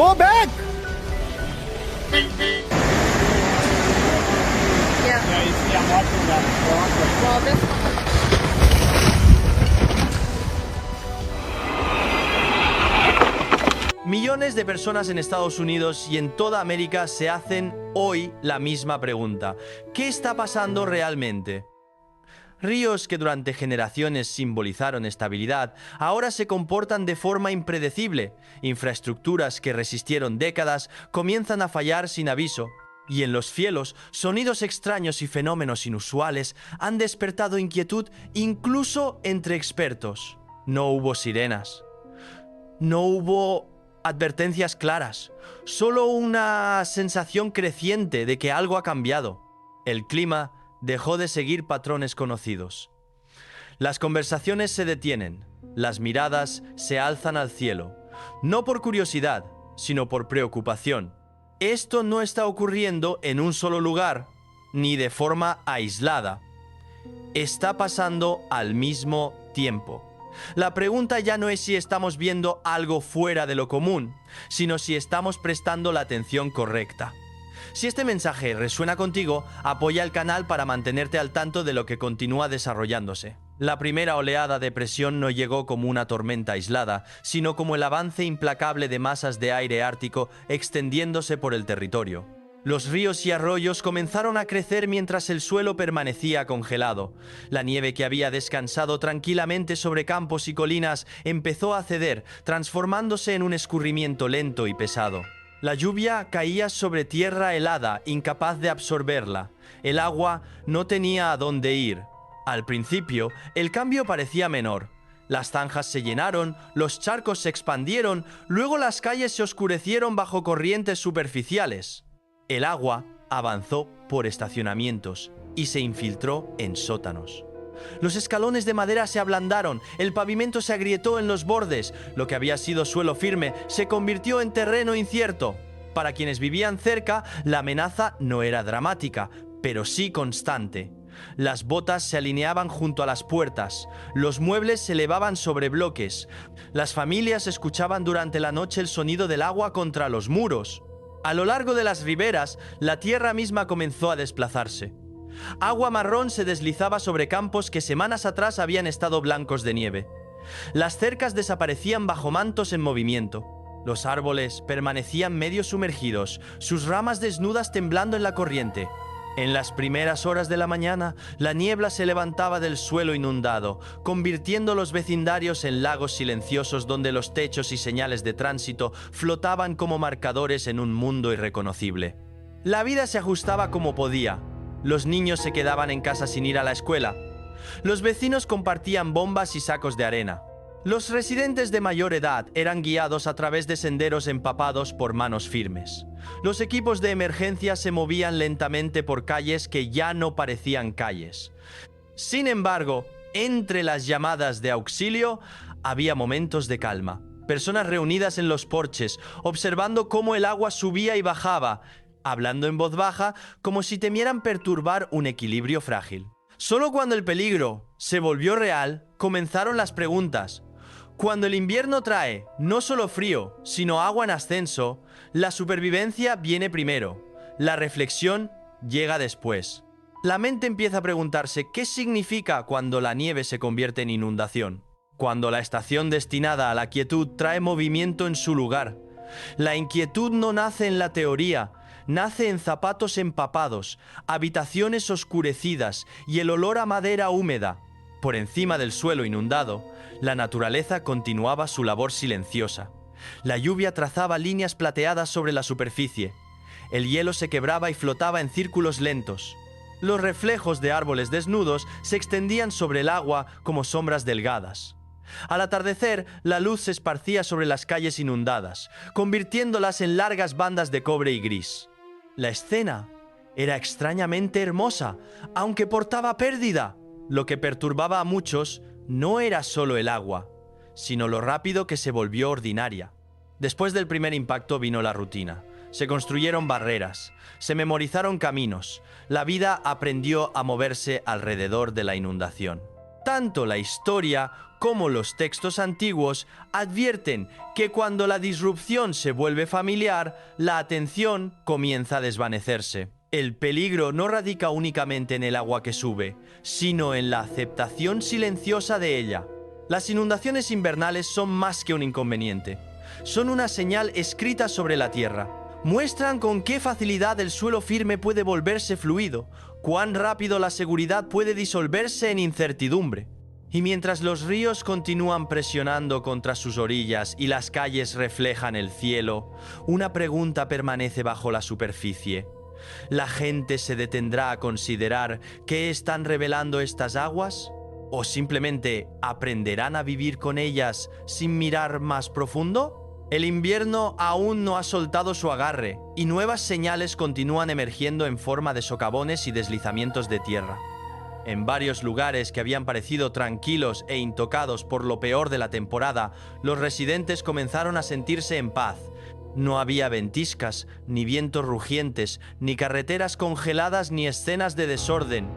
Go back! Yeah. Yeah, you see, I'm watching that. Well, this Millones de personas en Estados Unidos y en toda América se hacen hoy la misma pregunta. ¿Qué está pasando realmente? Ríos que durante generaciones simbolizaron estabilidad, ahora se comportan de forma impredecible. Infraestructuras que resistieron décadas comienzan a fallar sin aviso. Y en los cielos, sonidos extraños y fenómenos inusuales han despertado inquietud incluso entre expertos. No hubo sirenas. No hubo advertencias claras. Solo una sensación creciente de que algo ha cambiado. El clima dejó de seguir patrones conocidos. Las conversaciones se detienen, las miradas se alzan al cielo, no por curiosidad, sino por preocupación. Esto no está ocurriendo en un solo lugar, ni de forma aislada. Está pasando al mismo tiempo. La pregunta ya no es si estamos viendo algo fuera de lo común, sino si estamos prestando la atención correcta. Si este mensaje resuena contigo, apoya el canal para mantenerte al tanto de lo que continúa desarrollándose. La primera oleada de presión no llegó como una tormenta aislada, sino como el avance implacable de masas de aire ártico extendiéndose por el territorio. Los ríos y arroyos comenzaron a crecer mientras el suelo permanecía congelado. La nieve que había descansado tranquilamente sobre campos y colinas empezó a ceder, transformándose en un escurrimiento lento y pesado. La lluvia caía sobre tierra helada, incapaz de absorberla. El agua no tenía a dónde ir. Al principio, el cambio parecía menor. Las zanjas se llenaron, los charcos se expandieron, luego las calles se oscurecieron bajo corrientes superficiales. El agua avanzó por estacionamientos y se infiltró en sótanos. Los escalones de madera se ablandaron, el pavimento se agrietó en los bordes, lo que había sido suelo firme se convirtió en terreno incierto. Para quienes vivían cerca, la amenaza no era dramática, pero sí constante. Las botas se alineaban junto a las puertas, los muebles se elevaban sobre bloques, las familias escuchaban durante la noche el sonido del agua contra los muros. A lo largo de las riberas, la tierra misma comenzó a desplazarse. Agua marrón se deslizaba sobre campos que semanas atrás habían estado blancos de nieve. Las cercas desaparecían bajo mantos en movimiento. Los árboles permanecían medio sumergidos, sus ramas desnudas temblando en la corriente. En las primeras horas de la mañana, la niebla se levantaba del suelo inundado, convirtiendo los vecindarios en lagos silenciosos donde los techos y señales de tránsito flotaban como marcadores en un mundo irreconocible. La vida se ajustaba como podía. Los niños se quedaban en casa sin ir a la escuela. Los vecinos compartían bombas y sacos de arena. Los residentes de mayor edad eran guiados a través de senderos empapados por manos firmes. Los equipos de emergencia se movían lentamente por calles que ya no parecían calles. Sin embargo, entre las llamadas de auxilio había momentos de calma. Personas reunidas en los porches, observando cómo el agua subía y bajaba, hablando en voz baja como si temieran perturbar un equilibrio frágil. Solo cuando el peligro se volvió real, comenzaron las preguntas. Cuando el invierno trae no solo frío, sino agua en ascenso, la supervivencia viene primero. La reflexión llega después. La mente empieza a preguntarse qué significa cuando la nieve se convierte en inundación. Cuando la estación destinada a la quietud trae movimiento en su lugar. La inquietud no nace en la teoría, nace en zapatos empapados, habitaciones oscurecidas y el olor a madera húmeda. Por encima del suelo inundado, la naturaleza continuaba su labor silenciosa. La lluvia trazaba líneas plateadas sobre la superficie. El hielo se quebraba y flotaba en círculos lentos. Los reflejos de árboles desnudos se extendían sobre el agua como sombras delgadas. Al atardecer, la luz se esparcía sobre las calles inundadas, convirtiéndolas en largas bandas de cobre y gris. La escena era extrañamente hermosa, aunque portaba pérdida. Lo que perturbaba a muchos no era solo el agua, sino lo rápido que se volvió ordinaria. Después del primer impacto vino la rutina. Se construyeron barreras, se memorizaron caminos. La vida aprendió a moverse alrededor de la inundación. Tanto la historia como los textos antiguos advierten que cuando la disrupción se vuelve familiar, la atención comienza a desvanecerse. El peligro no radica únicamente en el agua que sube, sino en la aceptación silenciosa de ella. Las inundaciones invernales son más que un inconveniente. Son una señal escrita sobre la tierra. Muestran con qué facilidad el suelo firme puede volverse fluido, cuán rápido la seguridad puede disolverse en incertidumbre. Y mientras los ríos continúan presionando contra sus orillas y las calles reflejan el cielo, una pregunta permanece bajo la superficie. ¿La gente se detendrá a considerar qué están revelando estas aguas? ¿O simplemente aprenderán a vivir con ellas sin mirar más profundo? El invierno aún no ha soltado su agarre y nuevas señales continúan emergiendo en forma de socavones y deslizamientos de tierra. En varios lugares que habían parecido tranquilos e intocados por lo peor de la temporada, los residentes comenzaron a sentirse en paz. No había ventiscas, ni vientos rugientes, ni carreteras congeladas, ni escenas de desorden.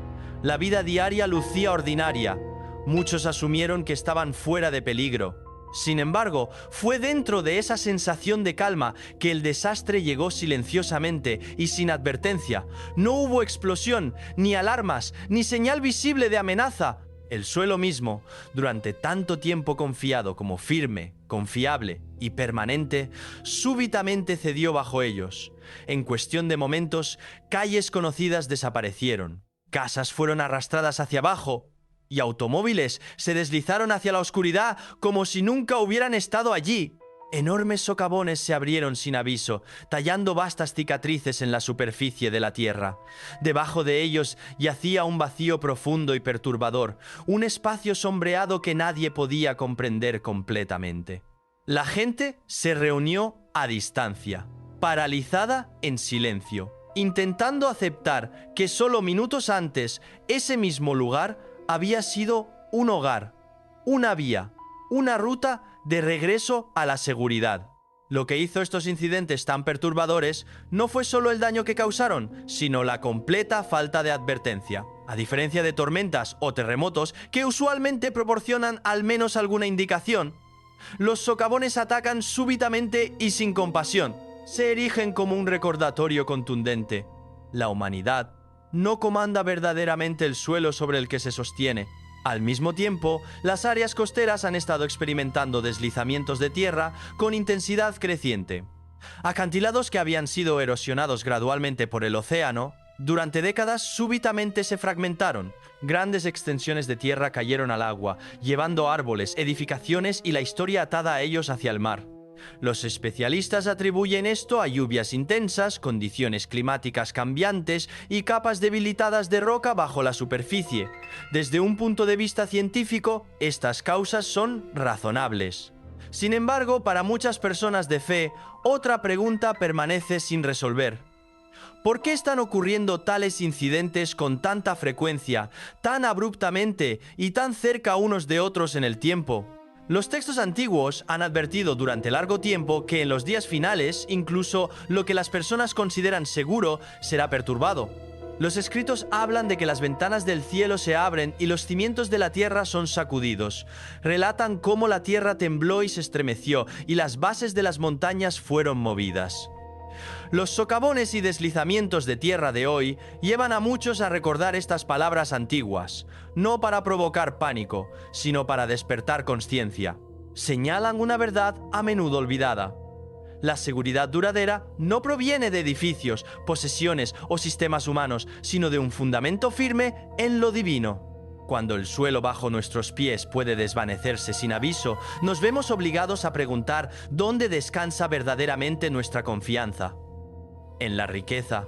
La vida diaria lucía ordinaria. Muchos asumieron que estaban fuera de peligro. Sin embargo, fue dentro de esa sensación de calma que el desastre llegó silenciosamente y sin advertencia. No hubo explosión, ni alarmas, ni señal visible de amenaza. El suelo mismo, durante tanto tiempo confiado como firme, confiable y permanente, súbitamente cedió bajo ellos. En cuestión de momentos, calles conocidas desaparecieron, casas fueron arrastradas hacia abajo y automóviles se deslizaron hacia la oscuridad como si nunca hubieran estado allí. Enormes socavones se abrieron sin aviso, tallando vastas cicatrices en la superficie de la tierra. Debajo de ellos yacía un vacío profundo y perturbador, un espacio sombreado que nadie podía comprender completamente. La gente se reunió a distancia, paralizada en silencio, intentando aceptar que solo minutos antes ese mismo lugar había sido un hogar, una vía, una ruta de regreso a la seguridad. Lo que hizo estos incidentes tan perturbadores no fue solo el daño que causaron, sino la completa falta de advertencia. A diferencia de tormentas o terremotos que usualmente proporcionan al menos alguna indicación, los socavones atacan súbitamente y sin compasión. Se erigen como un recordatorio contundente. La humanidad no comanda verdaderamente el suelo sobre el que se sostiene. Al mismo tiempo, las áreas costeras han estado experimentando deslizamientos de tierra con intensidad creciente. Acantilados que habían sido erosionados gradualmente por el océano, durante décadas súbitamente se fragmentaron. Grandes extensiones de tierra cayeron al agua, llevando árboles, edificaciones y la historia atada a ellos hacia el mar. Los especialistas atribuyen esto a lluvias intensas, condiciones climáticas cambiantes y capas debilitadas de roca bajo la superficie. Desde un punto de vista científico, estas causas son razonables. Sin embargo, para muchas personas de fe, otra pregunta permanece sin resolver. ¿Por qué están ocurriendo tales incidentes con tanta frecuencia, tan abruptamente y tan cerca unos de otros en el tiempo? Los textos antiguos han advertido durante largo tiempo que en los días finales, incluso lo que las personas consideran seguro será perturbado. Los escritos hablan de que las ventanas del cielo se abren y los cimientos de la tierra son sacudidos. Relatan cómo la tierra tembló y se estremeció y las bases de las montañas fueron movidas. Los socavones y deslizamientos de tierra de hoy llevan a muchos a recordar estas palabras antiguas, no para provocar pánico, sino para despertar conciencia. Señalan una verdad a menudo olvidada. La seguridad duradera no proviene de edificios, posesiones o sistemas humanos, sino de un fundamento firme en lo divino. Cuando el suelo bajo nuestros pies puede desvanecerse sin aviso, nos vemos obligados a preguntar dónde descansa verdaderamente nuestra confianza. ¿En la riqueza?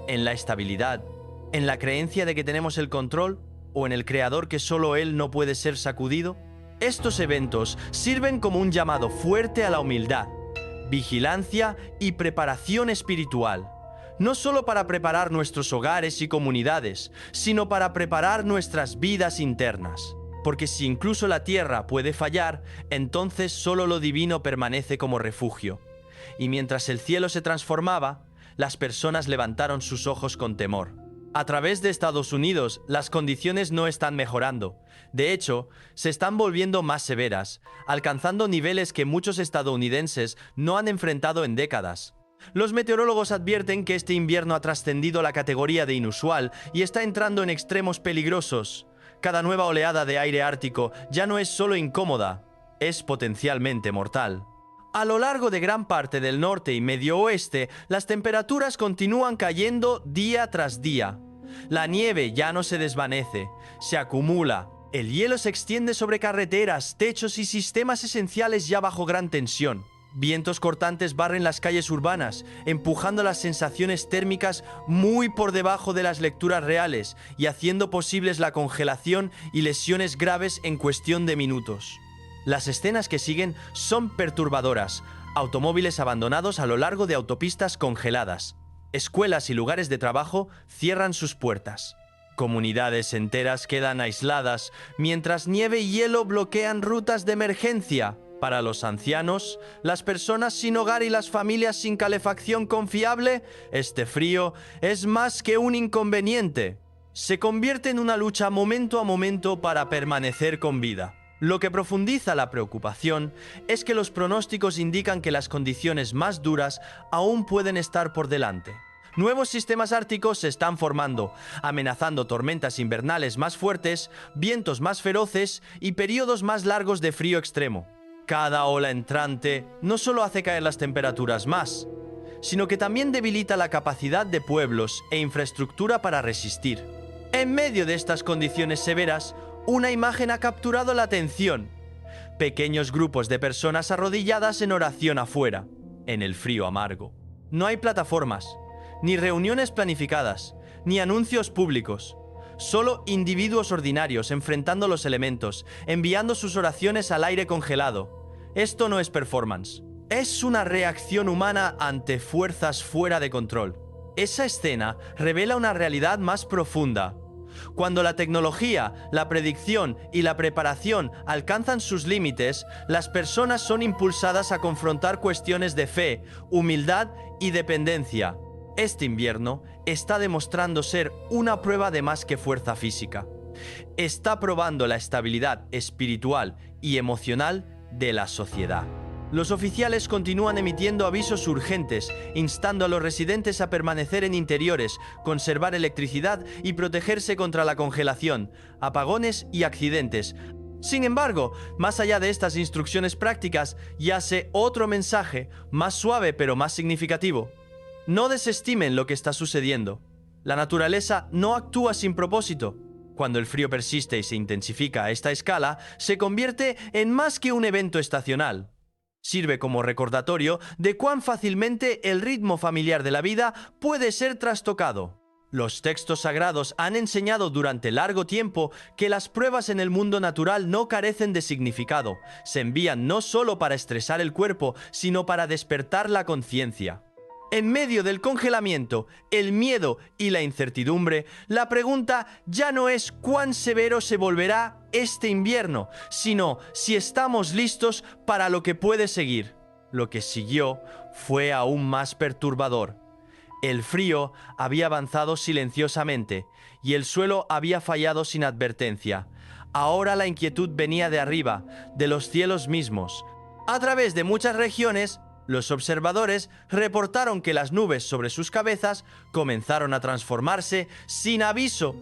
¿En la estabilidad? ¿En la creencia de que tenemos el control? ¿O en el Creador que solo Él no puede ser sacudido? Estos eventos sirven como un llamado fuerte a la humildad, vigilancia y preparación espiritual. No solo para preparar nuestros hogares y comunidades, sino para preparar nuestras vidas internas. Porque si incluso la tierra puede fallar, entonces solo lo divino permanece como refugio. Y mientras el cielo se transformaba, las personas levantaron sus ojos con temor. A través de Estados Unidos, las condiciones no están mejorando. De hecho, se están volviendo más severas, alcanzando niveles que muchos estadounidenses no han enfrentado en décadas. Los meteorólogos advierten que este invierno ha trascendido la categoría de inusual y está entrando en extremos peligrosos. Cada nueva oleada de aire ártico ya no es solo incómoda, es potencialmente mortal. A lo largo de gran parte del norte y medio oeste, las temperaturas continúan cayendo día tras día. La nieve ya no se desvanece, se acumula. El hielo se extiende sobre carreteras, techos y sistemas esenciales ya bajo gran tensión. Vientos cortantes barren las calles urbanas, empujando las sensaciones térmicas muy por debajo de las lecturas reales y haciendo posibles la congelación y lesiones graves en cuestión de minutos. Las escenas que siguen son perturbadoras. Automóviles abandonados a lo largo de autopistas congeladas. Escuelas y lugares de trabajo cierran sus puertas. Comunidades enteras quedan aisladas, mientras nieve y hielo bloquean rutas de emergencia. Para los ancianos, las personas sin hogar y las familias sin calefacción confiable, este frío es más que un inconveniente. Se convierte en una lucha momento a momento para permanecer con vida. Lo que profundiza la preocupación es que los pronósticos indican que las condiciones más duras aún pueden estar por delante. Nuevos sistemas árticos se están formando, amenazando tormentas invernales más fuertes, vientos más feroces y periodos más largos de frío extremo. Cada ola entrante no solo hace caer las temperaturas más, sino que también debilita la capacidad de pueblos e infraestructura para resistir. En medio de estas condiciones severas, una imagen ha capturado la atención. Pequeños grupos de personas arrodilladas en oración afuera, en el frío amargo. No hay plataformas, ni reuniones planificadas, ni anuncios públicos. Solo individuos ordinarios enfrentando los elementos, enviando sus oraciones al aire congelado. Esto no es performance. Es una reacción humana ante fuerzas fuera de control. Esa escena revela una realidad más profunda. Cuando la tecnología, la predicción y la preparación alcanzan sus límites, las personas son impulsadas a confrontar cuestiones de fe, humildad y dependencia. Este invierno está demostrando ser una prueba de más que fuerza física. Está probando la estabilidad espiritual y emocional de la sociedad. Los oficiales continúan emitiendo avisos urgentes, instando a los residentes a permanecer en interiores, conservar electricidad y protegerse contra la congelación, apagones y accidentes. Sin embargo, más allá de estas instrucciones prácticas, yace otro mensaje, más suave pero más significativo. No desestimen lo que está sucediendo. La naturaleza no actúa sin propósito. Cuando el frío persiste y se intensifica a esta escala, se convierte en más que un evento estacional. Sirve como recordatorio de cuán fácilmente el ritmo familiar de la vida puede ser trastocado. Los textos sagrados han enseñado durante largo tiempo que las pruebas en el mundo natural no carecen de significado. Se envían no solo para estresar el cuerpo, sino para despertar la conciencia. En medio del congelamiento, el miedo y la incertidumbre, la pregunta ya no es cuán severo se volverá este invierno, sino si estamos listos para lo que puede seguir. Lo que siguió fue aún más perturbador. El frío había avanzado silenciosamente y el suelo había fallado sin advertencia. Ahora la inquietud venía de arriba, de los cielos mismos. A través de muchas regiones, los observadores reportaron que las nubes sobre sus cabezas comenzaron a transformarse sin aviso.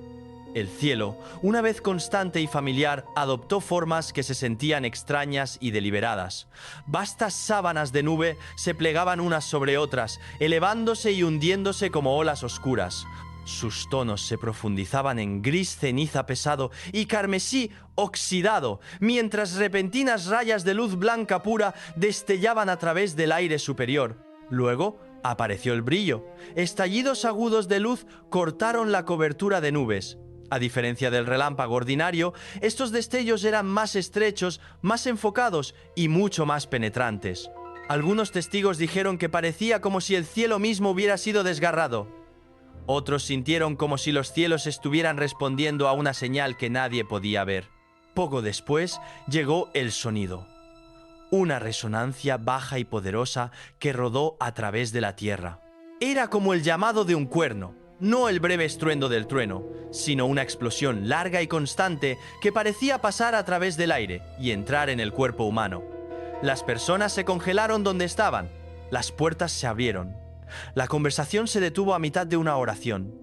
El cielo, una vez constante y familiar, adoptó formas que se sentían extrañas y deliberadas. Vastas sábanas de nube se plegaban unas sobre otras, elevándose y hundiéndose como olas oscuras. Sus tonos se profundizaban en gris ceniza pesado y carmesí oxidado, mientras repentinas rayas de luz blanca pura destellaban a través del aire superior. Luego apareció el brillo. Estallidos agudos de luz cortaron la cobertura de nubes. A diferencia del relámpago ordinario, estos destellos eran más estrechos, más enfocados y mucho más penetrantes. Algunos testigos dijeron que parecía como si el cielo mismo hubiera sido desgarrado. Otros sintieron como si los cielos estuvieran respondiendo a una señal que nadie podía ver. Poco después llegó el sonido. Una resonancia baja y poderosa que rodó a través de la tierra. Era como el llamado de un cuerno. no el breve estruendo del trueno, sino una explosión larga y constante que parecía pasar a través del aire y entrar en el cuerpo humano. Las personas se congelaron donde estaban. Las puertas se abrieron. La conversación se detuvo a mitad de una oración.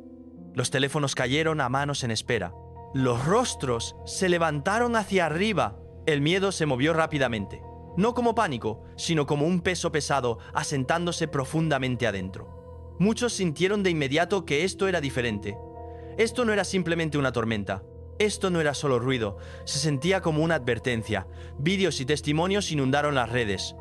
Los teléfonos cayeron a manos en espera. Los rostros se levantaron hacia arriba. El miedo se movió rápidamente. No como pánico, sino como un peso pesado asentándose profundamente adentro. Muchos sintieron de inmediato que esto era diferente. Esto no era simplemente una tormenta. Esto no era solo ruido. Se sentía como una advertencia. Vídeos y testimonios inundaron las redes.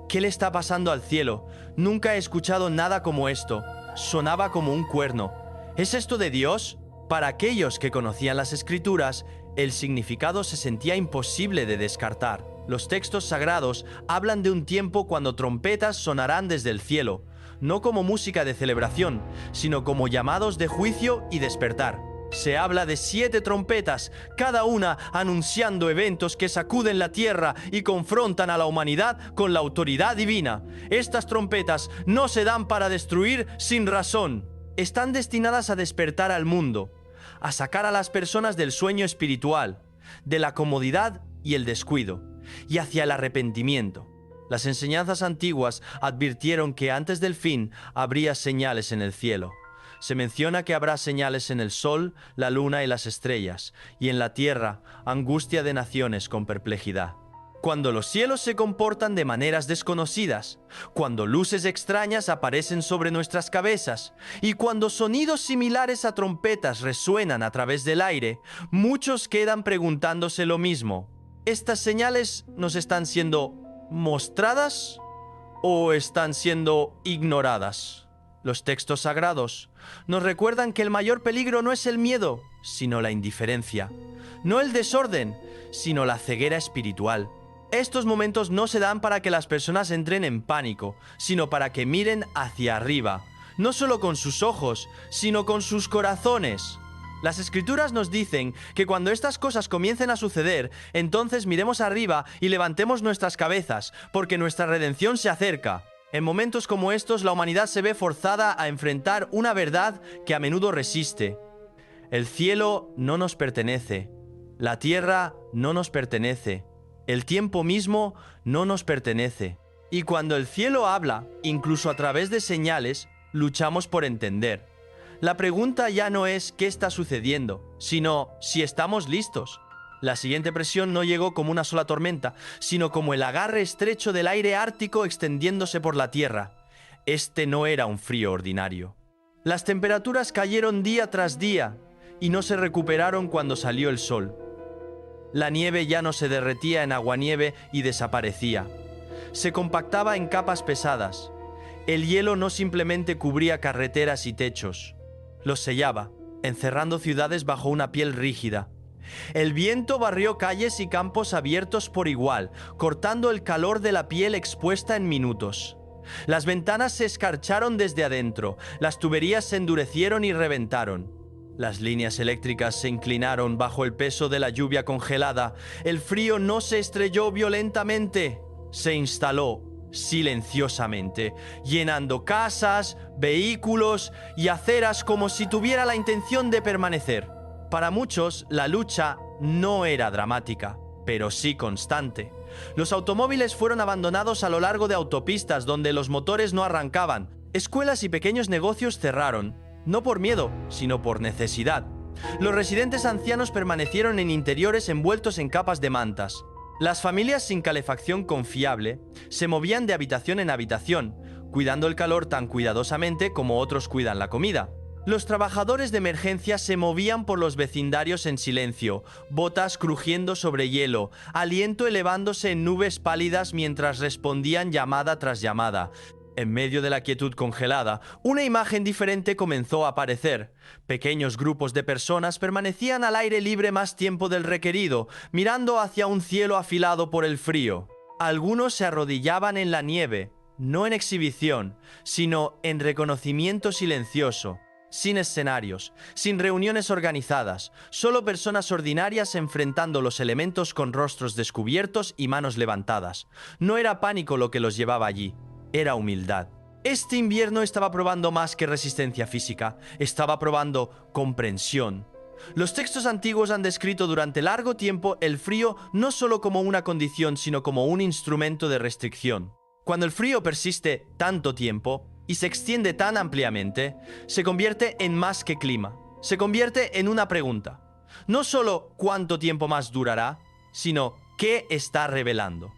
¿Qué le está pasando al cielo? Nunca he escuchado nada como esto. Sonaba como un cuerno. ¿Es esto de Dios? Para aquellos que conocían las Escrituras, el significado se sentía imposible de descartar. Los textos sagrados hablan de un tiempo cuando trompetas sonarán desde el cielo, no como música de celebración, sino como llamados de juicio y despertar. Se habla de 7 trompetas, cada una anunciando eventos que sacuden la tierra y confrontan a la humanidad con la autoridad divina. Estas trompetas no se dan para destruir sin razón. Están destinadas a despertar al mundo, a sacar a las personas del sueño espiritual, de la comodidad y el descuido, y hacia el arrepentimiento. Las enseñanzas antiguas advirtieron que antes del fin habría señales en el cielo. Se menciona que habrá señales en el sol, la luna y las estrellas, y en la tierra, angustia de naciones con perplejidad. Cuando los cielos se comportan de maneras desconocidas, cuando luces extrañas aparecen sobre nuestras cabezas, y cuando sonidos similares a trompetas resuenan a través del aire, muchos quedan preguntándose lo mismo. ¿Estas señales nos están siendo mostradas o están siendo ignoradas? Los textos sagrados nos recuerdan que el mayor peligro no es el miedo, sino la indiferencia. No el desorden, sino la ceguera espiritual. Estos momentos no se dan para que las personas entren en pánico, sino para que miren hacia arriba, no solo con sus ojos, sino con sus corazones. Las Escrituras nos dicen que cuando estas cosas comiencen a suceder, entonces miremos arriba y levantemos nuestras cabezas, porque nuestra redención se acerca. En momentos como estos, la humanidad se ve forzada a enfrentar una verdad que a menudo resiste. El cielo no nos pertenece, la tierra no nos pertenece, el tiempo mismo no nos pertenece. Y cuando el cielo habla, incluso a través de señales, luchamos por entender. La pregunta ya no es qué está sucediendo, sino si estamos listos. La siguiente presión no llegó como una sola tormenta, sino como el agarre estrecho del aire ártico extendiéndose por la tierra. Este no era un frío ordinario. Las temperaturas cayeron día tras día y no se recuperaron cuando salió el sol. La nieve ya no se derretía en aguanieve y desaparecía. Se compactaba en capas pesadas. El hielo no simplemente cubría carreteras y techos. Los sellaba, encerrando ciudades bajo una piel rígida. El viento barrió calles y campos abiertos por igual, cortando el calor de la piel expuesta en minutos. Las ventanas se escarcharon desde adentro, las tuberías se endurecieron y reventaron. Las líneas eléctricas se inclinaron bajo el peso de la lluvia congelada. El frío no se estrelló violentamente, se instaló silenciosamente, llenando casas, vehículos y aceras como si tuviera la intención de permanecer. Para muchos, la lucha no era dramática, pero sí constante. Los automóviles fueron abandonados a lo largo de autopistas donde los motores no arrancaban. Escuelas y pequeños negocios cerraron, no por miedo, sino por necesidad. Los residentes ancianos permanecieron en interiores envueltos en capas de mantas. Las familias sin calefacción confiable se movían de habitación en habitación, cuidando el calor tan cuidadosamente como otros cuidan la comida. Los trabajadores de emergencia se movían por los vecindarios en silencio, botas crujiendo sobre hielo, aliento elevándose en nubes pálidas mientras respondían llamada tras llamada. En medio de la quietud congelada, una imagen diferente comenzó a aparecer. Pequeños grupos de personas permanecían al aire libre más tiempo del requerido, mirando hacia un cielo afilado por el frío. Algunos se arrodillaban en la nieve, no en exhibición, sino en reconocimiento silencioso. Sin escenarios, sin reuniones organizadas, solo personas ordinarias enfrentando los elementos con rostros descubiertos y manos levantadas. No era pánico lo que los llevaba allí, era humildad. Este invierno estaba probando más que resistencia física, estaba probando comprensión. Los textos antiguos han descrito durante largo tiempo el frío no solo como una condición, sino como un instrumento de restricción. Cuando el frío persiste tanto tiempo y se extiende tan ampliamente, se convierte en más que clima. Se convierte en una pregunta. No solo cuánto tiempo más durará, sino qué está revelando.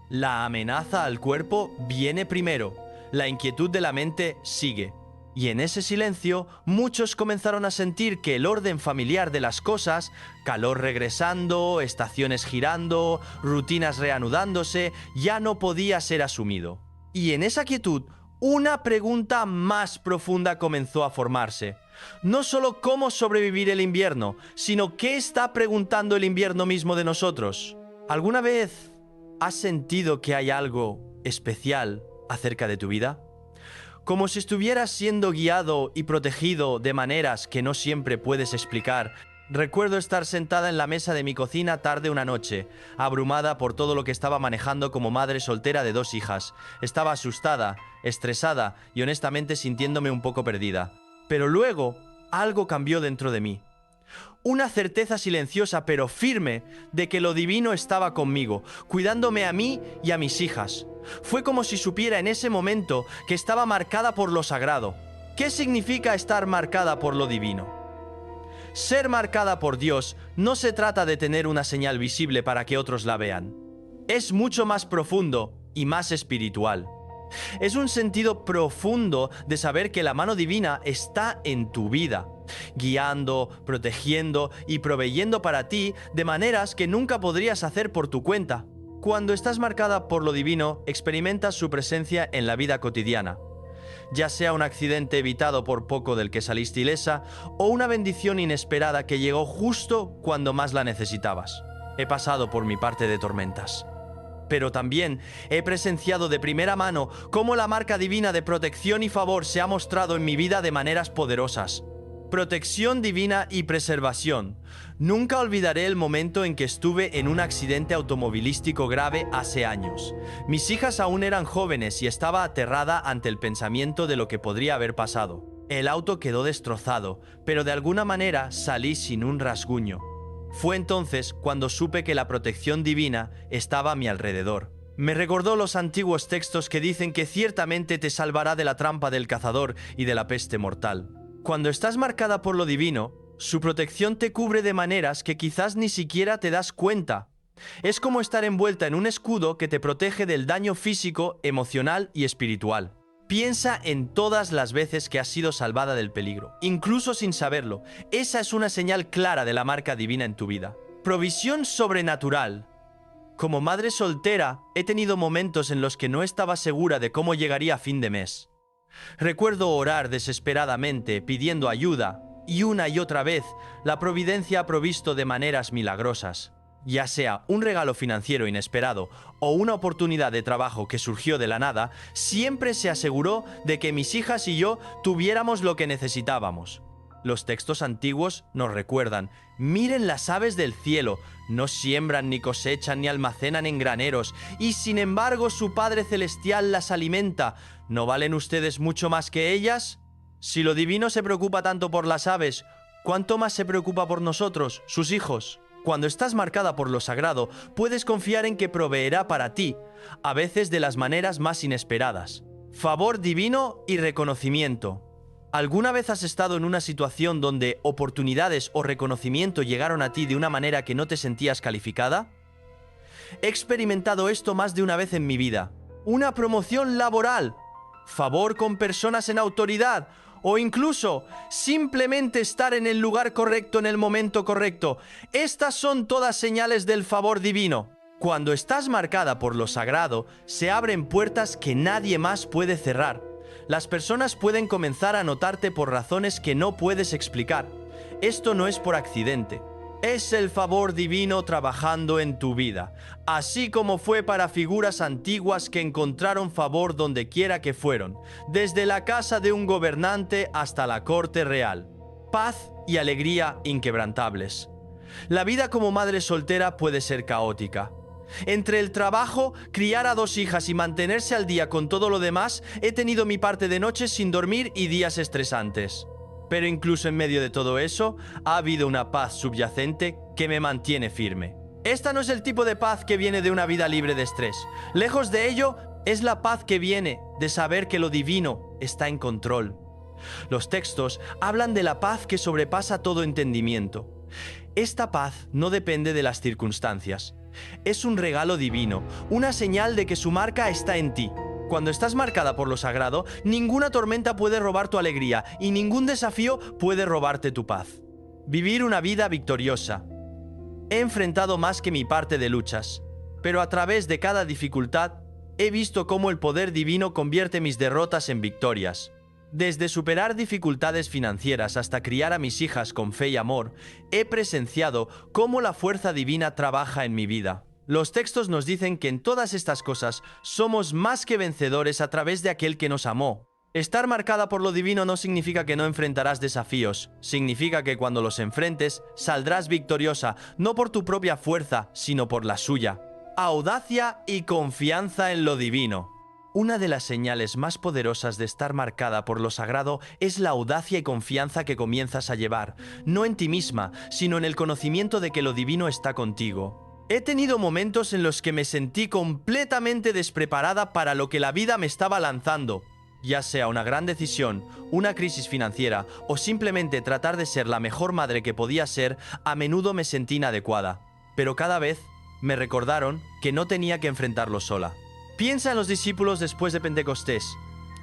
La amenaza al cuerpo viene primero, la inquietud de la mente sigue. Y en ese silencio, muchos comenzaron a sentir que el orden familiar de las cosas, calor regresando, estaciones girando, rutinas reanudándose, ya no podía ser asumido. Y en esa quietud, una pregunta más profunda comenzó a formarse. No solo cómo sobrevivir el invierno, sino qué está preguntando el invierno mismo de nosotros. ¿Alguna vez has sentido que hay algo especial acerca de tu vida? Como si estuvieras siendo guiado y protegido de maneras que no siempre puedes explicar. Recuerdo estar sentada en la mesa de mi cocina tarde una noche, abrumada por todo lo que estaba manejando como madre soltera de 2 hijas. Estaba asustada, estresada y honestamente sintiéndome un poco perdida. Pero luego, algo cambió dentro de mí. Una certeza silenciosa pero firme de que lo divino estaba conmigo, cuidándome a mí y a mis hijas. Fue como si supiera en ese momento que estaba marcada por lo sagrado. ¿Qué significa estar marcada por lo divino? Ser marcada por Dios no se trata de tener una señal visible para que otros la vean. Es mucho más profundo y más espiritual. Es un sentido profundo de saber que la mano divina está en tu vida, guiando, protegiendo y proveyendo para ti de maneras que nunca podrías hacer por tu cuenta. Cuando estás marcada por lo divino, experimentas su presencia en la vida cotidiana. Ya sea un accidente evitado por poco del que saliste ilesa o una bendición inesperada que llegó justo cuando más la necesitabas. He pasado por mi parte de tormentas. Pero también he presenciado de primera mano cómo la marca divina de protección y favor se ha mostrado en mi vida de maneras poderosas. Protección divina y preservación. Nunca olvidaré el momento en que estuve en un accidente automovilístico grave hace años. Mis hijas aún eran jóvenes y estaba aterrada ante el pensamiento de lo que podría haber pasado. El auto quedó destrozado, pero de alguna manera salí sin un rasguño. Fue entonces cuando supe que la protección divina estaba a mi alrededor. Me recordó los antiguos textos que dicen que ciertamente te salvará de la trampa del cazador y de la peste mortal. Cuando estás marcada por lo divino, su protección te cubre de maneras que quizás ni siquiera te das cuenta. Es como estar envuelta en un escudo que te protege del daño físico, emocional y espiritual. Piensa en todas las veces que has sido salvada del peligro, incluso sin saberlo. Esa es una señal clara de la marca divina en tu vida. Provisión sobrenatural. Como madre soltera, he tenido momentos en los que no estaba segura de cómo llegaría a fin de mes. Recuerdo orar desesperadamente, pidiendo ayuda, y una y otra vez, la providencia ha provisto de maneras milagrosas. Ya sea un regalo financiero inesperado o una oportunidad de trabajo que surgió de la nada, siempre se aseguró de que mis hijas y yo tuviéramos lo que necesitábamos. Los textos antiguos nos recuerdan: miren las aves del cielo, no siembran ni cosechan ni almacenan en graneros, y sin embargo su Padre Celestial las alimenta. ¿No valen ustedes mucho más que ellas? Si lo divino se preocupa tanto por las aves, ¿cuánto más se preocupa por nosotros, sus hijos? Cuando estás marcada por lo sagrado, puedes confiar en que proveerá para ti, a veces de las maneras más inesperadas. Favor divino y reconocimiento. ¿Alguna vez has estado en una situación donde oportunidades o reconocimiento llegaron a ti de una manera que no te sentías calificada? He experimentado esto más de una vez en mi vida. Una promoción laboral, favor con personas en autoridad, o incluso simplemente estar en el lugar correcto en el momento correcto. Estas son todas señales del favor divino. Cuando estás marcada por lo sagrado, se abren puertas que nadie más puede cerrar. Las personas pueden comenzar a notarte por razones que no puedes explicar. Esto no es por accidente. Es el favor divino trabajando en tu vida, así como fue para figuras antiguas que encontraron favor donde quiera que fueron, desde la casa de un gobernante hasta la corte real. Paz y alegría inquebrantables. La vida como madre soltera puede ser caótica. Entre el trabajo, criar a 2 hijas y mantenerse al día con todo lo demás, he tenido mi parte de noches sin dormir y días estresantes. Pero incluso en medio de todo eso, ha habido una paz subyacente que me mantiene firme. Esta no es el tipo de paz que viene de una vida libre de estrés. Lejos de ello, es la paz que viene de saber que lo divino está en control. Los textos hablan de la paz que sobrepasa todo entendimiento. Esta paz no depende de las circunstancias. Es un regalo divino, una señal de que su marca está en ti. Cuando estás marcada por lo sagrado, ninguna tormenta puede robar tu alegría y ningún desafío puede robarte tu paz. Vivir una vida victoriosa. He enfrentado más que mi parte de luchas, pero a través de cada dificultad, he visto cómo el poder divino convierte mis derrotas en victorias. Desde superar dificultades financieras hasta criar a mis hijas con fe y amor, he presenciado cómo la fuerza divina trabaja en mi vida. Los textos nos dicen que en todas estas cosas somos más que vencedores a través de aquel que nos amó. Estar marcada por lo divino no significa que no enfrentarás desafíos, significa que cuando los enfrentes saldrás victoriosa, no por tu propia fuerza, sino por la suya. Audacia y confianza en lo divino. Una de las señales más poderosas de estar marcada por lo sagrado es la audacia y confianza que comienzas a llevar, no en ti misma, sino en el conocimiento de que lo divino está contigo. He tenido momentos en los que me sentí completamente despreparada para lo que la vida me estaba lanzando, ya sea una gran decisión, una crisis financiera o simplemente tratar de ser la mejor madre que podía ser. A menudo me sentí inadecuada, pero cada vez me recordaron que no tenía que enfrentarlo sola. Piensa en los discípulos después de Pentecostés.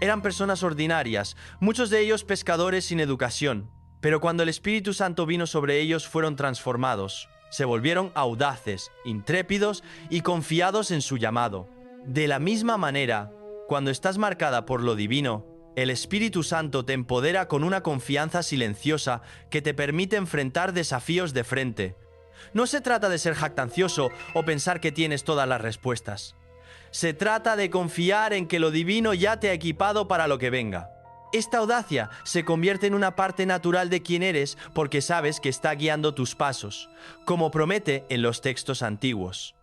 Eran personas ordinarias, muchos de ellos pescadores sin educación, pero cuando el Espíritu Santo vino sobre ellos fueron transformados. Se volvieron audaces, intrépidos y confiados en su llamado. De la misma manera, cuando estás marcada por lo divino, el Espíritu Santo te empodera con una confianza silenciosa que te permite enfrentar desafíos de frente. No se trata de ser jactancioso o pensar que tienes todas las respuestas. Se trata de confiar en que lo divino ya te ha equipado para lo que venga. Esta audacia se convierte en una parte natural de quién eres porque sabes que está guiando tus pasos, como promete en los textos antiguos.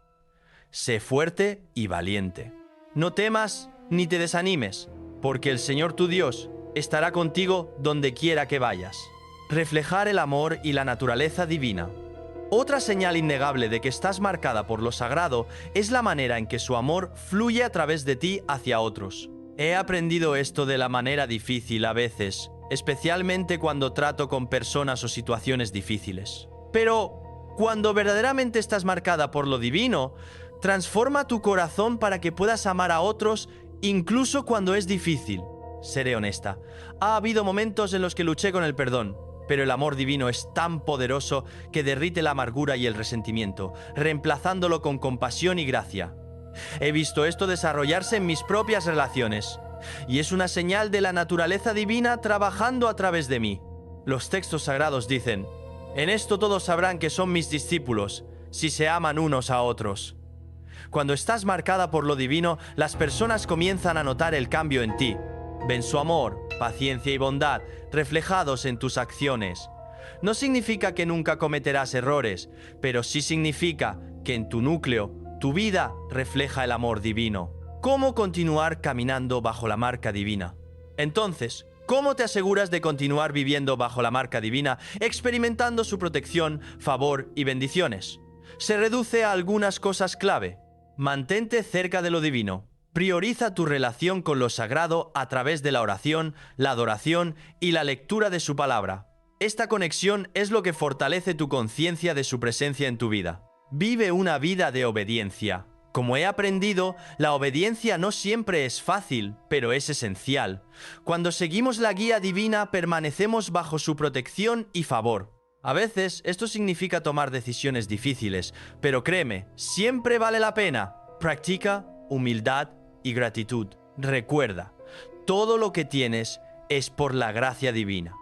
Sé fuerte y valiente. No temas ni te desanimes, porque el Señor tu Dios estará contigo donde quiera que vayas. Reflejar el amor y la naturaleza divina. Otra señal innegable de que estás marcada por lo sagrado es la manera en que su amor fluye a través de ti hacia otros. He aprendido esto de la manera difícil a veces, especialmente cuando trato con personas o situaciones difíciles. Pero cuando verdaderamente estás marcada por lo divino, transforma tu corazón para que puedas amar a otros incluso cuando es difícil. Seré honesta, ha habido momentos en los que luché con el perdón, pero el amor divino es tan poderoso que derrite la amargura y el resentimiento, reemplazándolo con compasión y gracia. He visto esto desarrollarse en mis propias relaciones, y es una señal de la naturaleza divina trabajando a través de mí. Los textos sagrados dicen: «En esto todos sabrán que son mis discípulos, si se aman unos a otros». Cuando estás marcada por lo divino, las personas comienzan a notar el cambio en ti. Ven su amor, paciencia y bondad reflejados en tus acciones. No significa que nunca cometerás errores, pero sí significa que en tu núcleo, tu vida refleja el amor divino. ¿Cómo continuar caminando bajo la marca divina? Entonces, ¿cómo te aseguras de continuar viviendo bajo la marca divina, experimentando su protección, favor y bendiciones? Se reduce a algunas cosas clave. Mantente cerca de lo divino. Prioriza tu relación con lo sagrado a través de la oración, la adoración y la lectura de su palabra. Esta conexión es lo que fortalece tu conciencia de su presencia en tu vida. Vive una vida de obediencia. Como he aprendido, la obediencia no siempre es fácil, pero es esencial. Cuando seguimos la guía divina, permanecemos bajo su protección y favor. A veces esto significa tomar decisiones difíciles, pero créeme, siempre vale la pena. Practica humildad y gratitud. Recuerda, todo lo que tienes es por la gracia divina.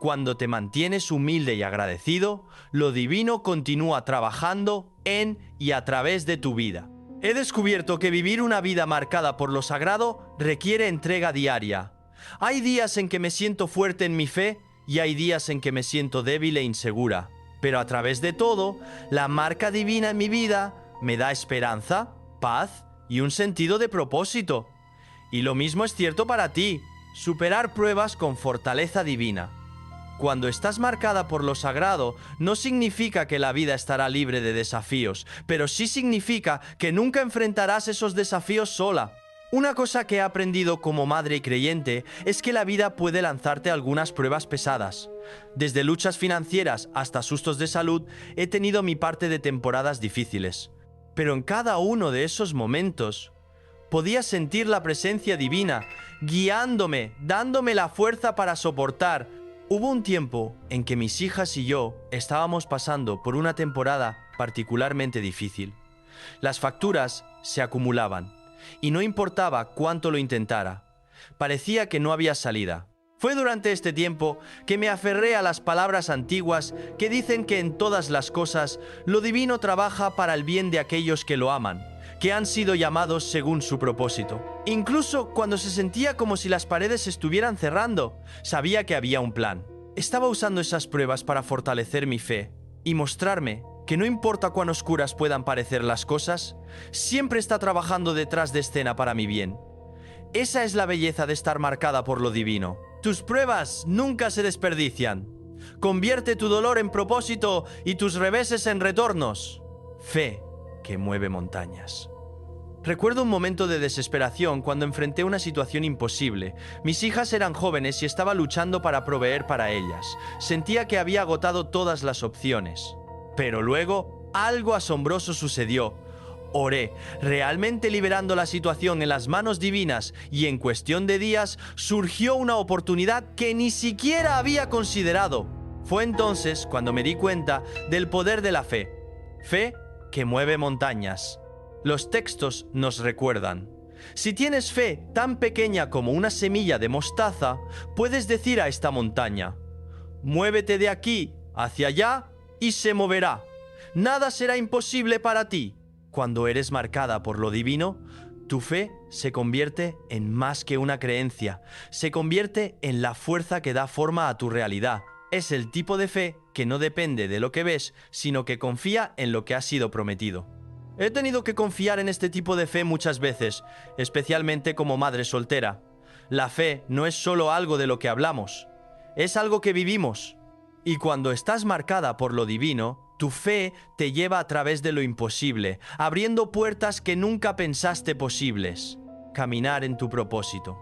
Cuando te mantienes humilde y agradecido, lo divino continúa trabajando en y a través de tu vida. He descubierto que vivir una vida marcada por lo sagrado requiere entrega diaria. Hay días en que me siento fuerte en mi fe y hay días en que me siento débil e insegura. Pero a través de todo, la marca divina en mi vida me da esperanza, paz y un sentido de propósito. Y lo mismo es cierto para ti, superar pruebas con fortaleza divina. Cuando estás marcada por lo sagrado, no significa que la vida estará libre de desafíos, pero sí significa que nunca enfrentarás esos desafíos sola. Una cosa que he aprendido como madre y creyente es que la vida puede lanzarte algunas pruebas pesadas. Desde luchas financieras hasta sustos de salud, he tenido mi parte de temporadas difíciles. Pero en cada uno de esos momentos, podía sentir la presencia divina, guiándome, dándome la fuerza para soportar. Hubo un tiempo en que mis hijas y yo estábamos pasando por una temporada particularmente difícil. Las facturas se acumulaban y no importaba cuánto lo intentara. Parecía que no había salida. Fue durante este tiempo que me aferré a las palabras antiguas que dicen que en todas las cosas lo divino trabaja para el bien de aquellos que lo aman, que han sido llamados según su propósito. Incluso cuando se sentía como si las paredes estuvieran cerrando, sabía que había un plan. Estaba usando esas pruebas para fortalecer mi fe y mostrarme que no importa cuán oscuras puedan parecer las cosas, siempre está trabajando detrás de escena para mi bien. Esa es la belleza de estar marcada por lo divino. Tus pruebas nunca se desperdician. Convierte tu dolor en propósito y tus reveses en retornos. Fe que mueve montañas. Recuerdo un momento de desesperación cuando enfrenté una situación imposible. Mis hijas eran jóvenes y estaba luchando para proveer para ellas. Sentía que había agotado todas las opciones. Pero luego, algo asombroso sucedió. Oré, realmente liberando la situación en las manos divinas, y en cuestión de días surgió una oportunidad que ni siquiera había considerado. Fue entonces cuando me di cuenta del poder de la fe. Fe que mueve montañas. Los textos nos recuerdan: si tienes fe tan pequeña como una semilla de mostaza, puedes decir a esta montaña: muévete de aquí hacia allá y se moverá. Nada será imposible para ti. Cuando eres marcada por lo divino, tu fe se convierte en más que una creencia, se convierte en la fuerza que da forma a tu realidad. Es el tipo de fe que no depende de lo que ves, sino que confía en lo que ha sido prometido. He tenido que confiar en este tipo de fe muchas veces, especialmente como madre soltera. La fe no es solo algo de lo que hablamos, es algo que vivimos. Y cuando estás marcada por lo divino, tu fe te lleva a través de lo imposible, abriendo puertas que nunca pensaste posibles. Caminar en tu propósito.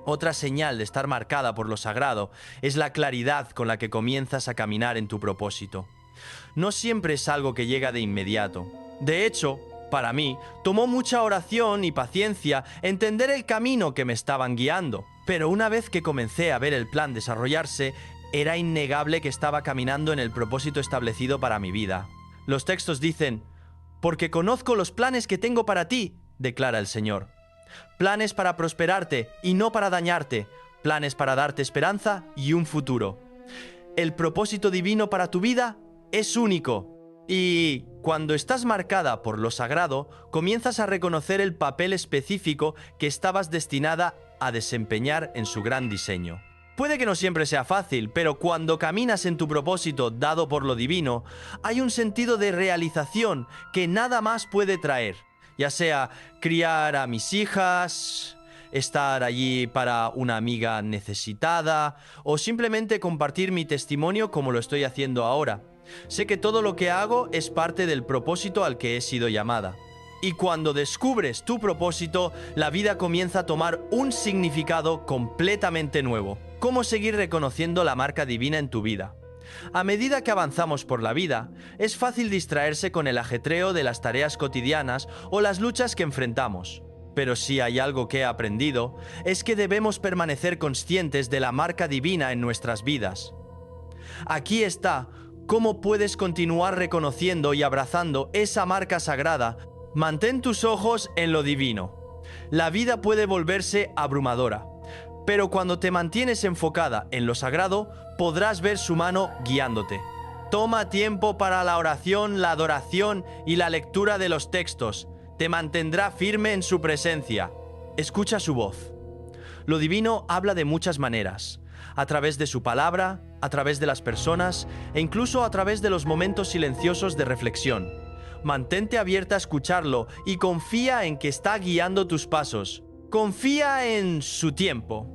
Otra señal de estar marcada por lo sagrado es la claridad con la que comienzas a caminar en tu propósito. No siempre es algo que llega de inmediato. De hecho, para mí, tomó mucha oración y paciencia entender el camino que me estaban guiando. Pero una vez que comencé a ver el plan desarrollarse, era innegable que estaba caminando en el propósito establecido para mi vida. Los textos dicen: porque conozco los planes que tengo para ti, declara el Señor. Planes para prosperarte y no para dañarte, planes para darte esperanza y un futuro. El propósito divino para tu vida es único. Y cuando estás marcada por lo sagrado, comienzas a reconocer el papel específico que estabas destinada a desempeñar en su gran diseño. Puede que no siempre sea fácil, pero cuando caminas en tu propósito dado por lo divino, hay un sentido de realización que nada más puede traer. Ya sea criar a mis hijas, estar allí para una amiga necesitada, o simplemente compartir mi testimonio como lo estoy haciendo ahora. Sé que todo lo que hago es parte del propósito al que he sido llamada. Y cuando descubres tu propósito, la vida comienza a tomar un significado completamente nuevo. ¿Cómo seguir reconociendo la marca divina en tu vida? A medida que avanzamos por la vida, es fácil distraerse con el ajetreo de las tareas cotidianas o las luchas que enfrentamos. Pero si hay algo que he aprendido, es que debemos permanecer conscientes de la marca divina en nuestras vidas. Aquí está cómo puedes continuar reconociendo y abrazando esa marca sagrada. Mantén tus ojos en lo divino. La vida puede volverse abrumadora, pero cuando te mantienes enfocada en lo sagrado, podrás ver su mano guiándote. Toma tiempo para la oración, la adoración y la lectura de los textos. Te mantendrá firme en su presencia. Escucha su voz. Lo divino habla de muchas maneras, a través de su palabra, a través de las personas e incluso a través de los momentos silenciosos de reflexión. Mantente abierta a escucharlo y confía en que está guiando tus pasos. Confía en su tiempo.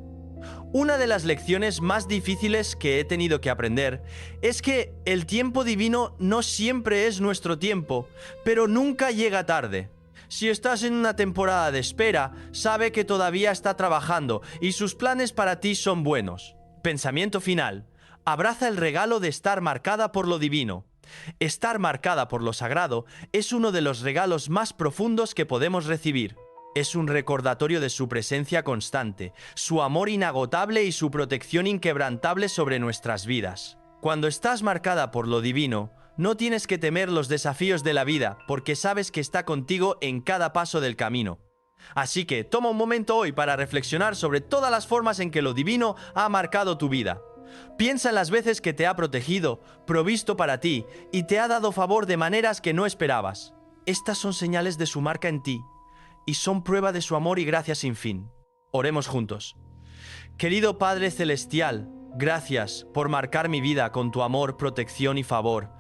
Una de las lecciones más difíciles que he tenido que aprender es que el tiempo divino no siempre es nuestro tiempo, pero nunca llega tarde. Si estás en una temporada de espera, sabe que todavía está trabajando y sus planes para ti son buenos. Pensamiento final. Abraza el regalo de estar marcada por lo divino. Estar marcada por lo sagrado es uno de los regalos más profundos que podemos recibir. Es un recordatorio de su presencia constante, su amor inagotable y su protección inquebrantable sobre nuestras vidas. Cuando estás marcada por lo divino, no tienes que temer los desafíos de la vida, porque sabes que está contigo en cada paso del camino. Así que toma un momento hoy para reflexionar sobre todas las formas en que lo divino ha marcado tu vida. Piensa en las veces que te ha protegido, provisto para ti y te ha dado favor de maneras que no esperabas. Estas son señales de su marca en ti y son prueba de su amor y gracia sin fin. Oremos juntos. Querido Padre Celestial, gracias por marcar mi vida con tu amor, protección y favor.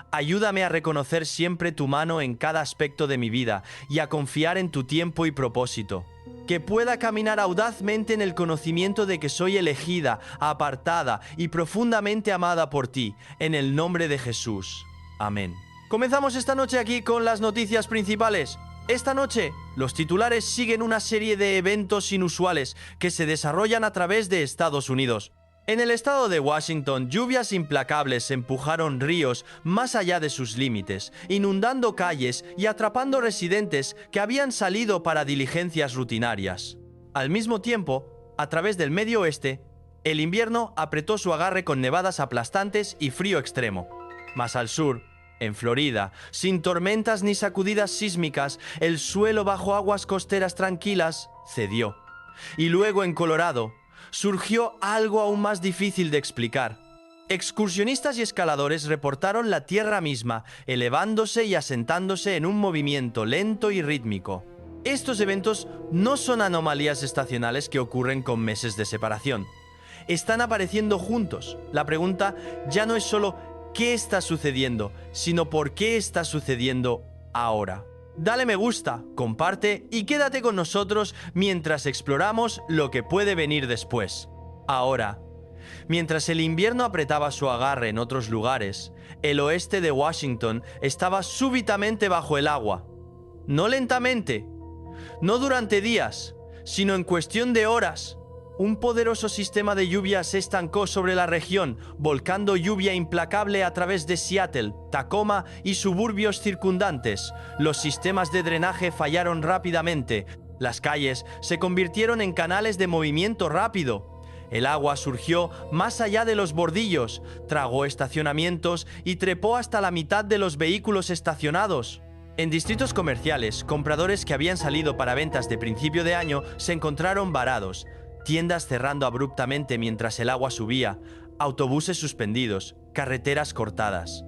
Ayúdame a reconocer siempre tu mano en cada aspecto de mi vida y a confiar en tu tiempo y propósito. Que pueda caminar audazmente en el conocimiento de que soy elegida, apartada y profundamente amada por ti, en el nombre de Jesús. Amén. Comenzamos esta noche aquí con las noticias principales. Esta noche, los titulares siguen una serie de eventos inusuales que se desarrollan a través de Estados Unidos. En el estado de Washington, lluvias implacables empujaron ríos más allá de sus límites, inundando calles y atrapando residentes que habían salido para diligencias rutinarias. Al mismo tiempo, a través del Medio Oeste, el invierno apretó su agarre con nevadas aplastantes y frío extremo. Más al sur, en Florida, sin tormentas ni sacudidas sísmicas, el suelo bajo aguas costeras tranquilas cedió. Y luego en Colorado, surgió algo aún más difícil de explicar. Excursionistas y escaladores reportaron la tierra misma, elevándose y asentándose en un movimiento lento y rítmico. Estos eventos no son anomalías estacionales que ocurren con meses de separación. Están apareciendo juntos. La pregunta ya no es solo ¿qué está sucediendo?, sino ¿por qué está sucediendo ahora? Dale me gusta, comparte y quédate con nosotros mientras exploramos lo que puede venir después. Ahora, mientras el invierno apretaba su agarre en otros lugares, el oeste de Washington estaba súbitamente bajo el agua. No lentamente, no durante días, sino en cuestión de horas. Un poderoso sistema de lluvia se estancó sobre la región, volcando lluvia implacable a través de Seattle, Tacoma y suburbios circundantes. Los sistemas de drenaje fallaron rápidamente. Las calles se convirtieron en canales de movimiento rápido. El agua surgió más allá de los bordillos, tragó estacionamientos y trepó hasta la mitad de los vehículos estacionados. En distritos comerciales, compradores que habían salido para ventas de principio de año se encontraron varados. Tiendas cerrando abruptamente mientras el agua subía, autobuses suspendidos, carreteras cortadas.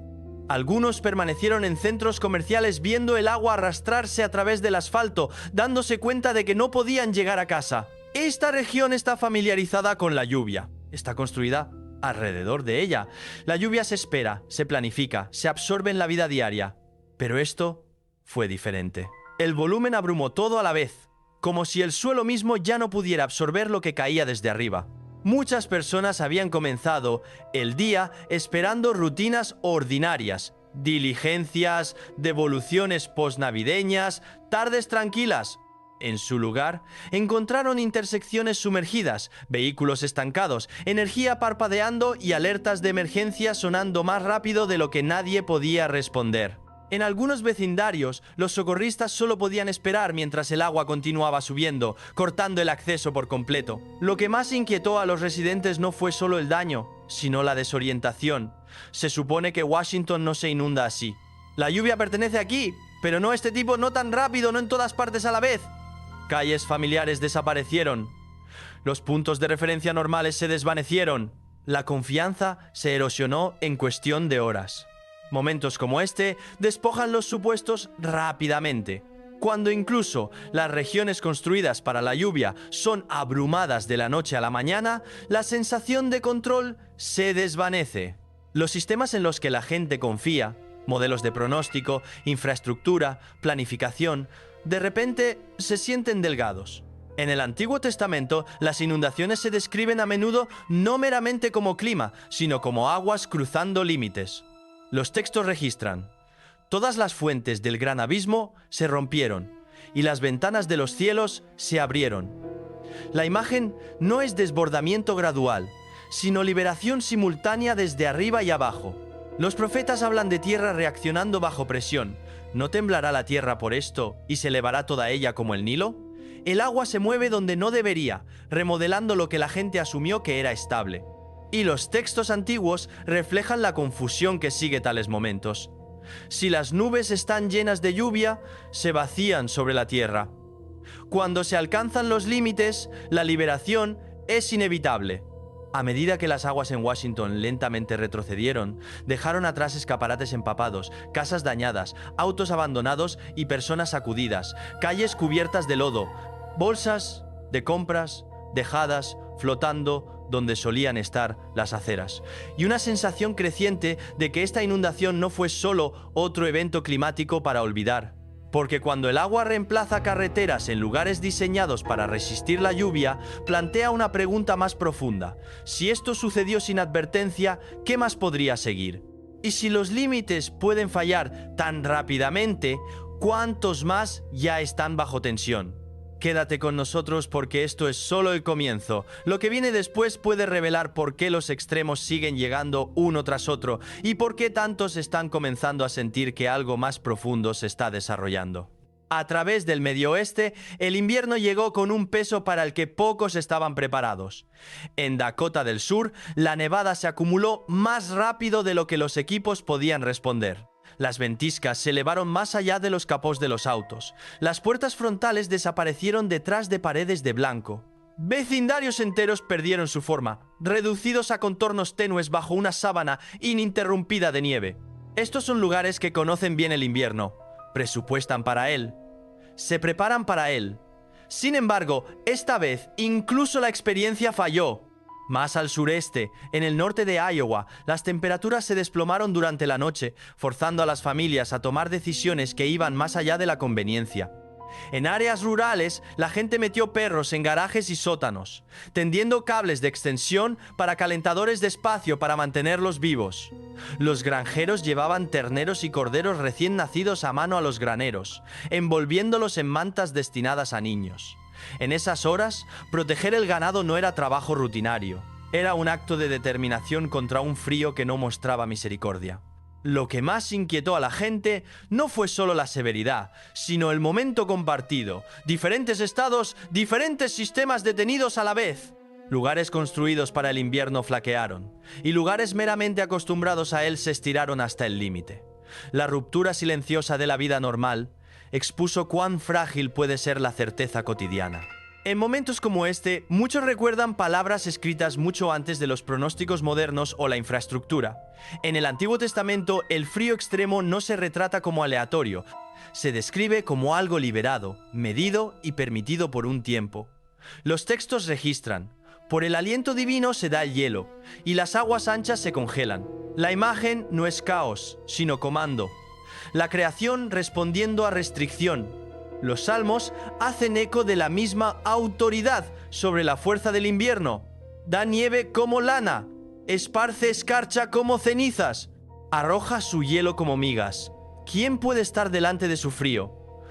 Algunos permanecieron en centros comerciales viendo el agua arrastrarse a través del asfalto, dándose cuenta de que no podían llegar a casa. Esta región está familiarizada con la lluvia. Está construida alrededor de ella. La lluvia se espera, se planifica, se absorbe en la vida diaria. Pero esto fue diferente. El volumen abrumó todo a la vez, como si el suelo mismo ya no pudiera absorber lo que caía desde arriba. Muchas personas habían comenzado el día esperando rutinas ordinarias, diligencias, devoluciones postnavideñas, tardes tranquilas. En su lugar, encontraron intersecciones sumergidas, vehículos estancados, energía parpadeando y alertas de emergencia sonando más rápido de lo que nadie podía responder. En algunos vecindarios, los socorristas solo podían esperar mientras el agua continuaba subiendo, cortando el acceso por completo. Lo que más inquietó a los residentes no fue solo el daño, sino la desorientación. Se supone que Washington no se inunda así. La lluvia pertenece aquí, pero no este tipo, no tan rápido, no en todas partes a la vez. Calles familiares desaparecieron. Los puntos de referencia normales se desvanecieron. La confianza se erosionó en cuestión de horas. Momentos como este despojan los supuestos rápidamente. Cuando incluso las regiones construidas para la lluvia son abrumadas de la noche a la mañana, la sensación de control se desvanece. Los sistemas en los que la gente confía Modelos de pronóstico, infraestructura, planificación, de repente se sienten delgados. En el Antiguo Testamento, las inundaciones se describen a menudo no meramente como clima, sino como aguas cruzando límites. Los textos registran: todas las fuentes del gran abismo se rompieron, y las ventanas de los cielos se abrieron. La imagen no es desbordamiento gradual, sino liberación simultánea desde arriba y abajo. Los profetas hablan de tierra reaccionando bajo presión. ¿No temblará la tierra por esto y se elevará toda ella como el Nilo? El agua se mueve donde no debería, remodelando lo que la gente asumió que era estable. Y los textos antiguos reflejan la confusión que sigue tales momentos. Si las nubes están llenas de lluvia, se vacían sobre la tierra. Cuando se alcanzan los límites, la liberación es inevitable. A medida que las aguas en Washington lentamente retrocedieron, dejaron atrás escaparates empapados, casas dañadas, autos abandonados y personas sacudidas, calles cubiertas de lodo, bolsas de compras dejadas flotando donde solían estar las aceras, y una sensación creciente de que esta inundación no fue solo otro evento climático para olvidar. Porque cuando el agua reemplaza carreteras en lugares diseñados para resistir la lluvia, plantea una pregunta más profunda. Si esto sucedió sin advertencia, ¿qué más podría seguir? Y si los límites pueden fallar tan rápidamente, ¿cuántos más ya están bajo tensión? Quédate con nosotros porque esto es solo el comienzo. Lo que viene después puede revelar por qué los extremos siguen llegando uno tras otro y por qué tantos están comenzando a sentir que algo más profundo se está desarrollando. A través del Medio Oeste, el invierno llegó con un peso para el que pocos estaban preparados. En Dakota del Sur, la nevada se acumuló más rápido de lo que los equipos podían responder. Las ventiscas se elevaron más allá de los capós de los autos. Las puertas frontales desaparecieron detrás de paredes de blanco. Vecindarios enteros perdieron su forma, reducidos a contornos tenues bajo una sábana ininterrumpida de nieve. Estos son lugares que conocen bien el invierno, presupuestan para él, se preparan para él. Sin embargo, esta vez incluso la experiencia falló. Más al sureste, en el norte de Iowa, las temperaturas se desplomaron durante la noche, forzando a las familias a tomar decisiones que iban más allá de la conveniencia. En áreas rurales, la gente metió perros en garajes y sótanos, tendiendo cables de extensión para calentadores de espacio para mantenerlos vivos. Los granjeros llevaban terneros y corderos recién nacidos a mano a los graneros, envolviéndolos en mantas destinadas a niños. En esas horas, proteger el ganado no era trabajo rutinario. Era un acto de determinación contra un frío que no mostraba misericordia. Lo que más inquietó a la gente no fue solo la severidad, sino el momento compartido. Diferentes estados, diferentes sistemas detenidos a la vez. Lugares construidos para el invierno flaquearon, y lugares meramente acostumbrados a él se estiraron hasta el límite. La ruptura silenciosa de la vida normal expuso cuán frágil puede ser la certeza cotidiana. En momentos como este, muchos recuerdan palabras escritas mucho antes de los pronósticos modernos o la infraestructura. En el Antiguo Testamento, el frío extremo no se retrata como aleatorio, se describe como algo liberado, medido y permitido por un tiempo. Los textos registran: por el aliento divino se da el hielo, y las aguas anchas se congelan. La imagen no es caos, sino comando. La creación respondiendo a restricción. Los salmos hacen eco de la misma autoridad sobre la fuerza del invierno. Da nieve como lana, esparce escarcha como cenizas, arroja su hielo como migas. ¿Quién puede estar delante de su frío?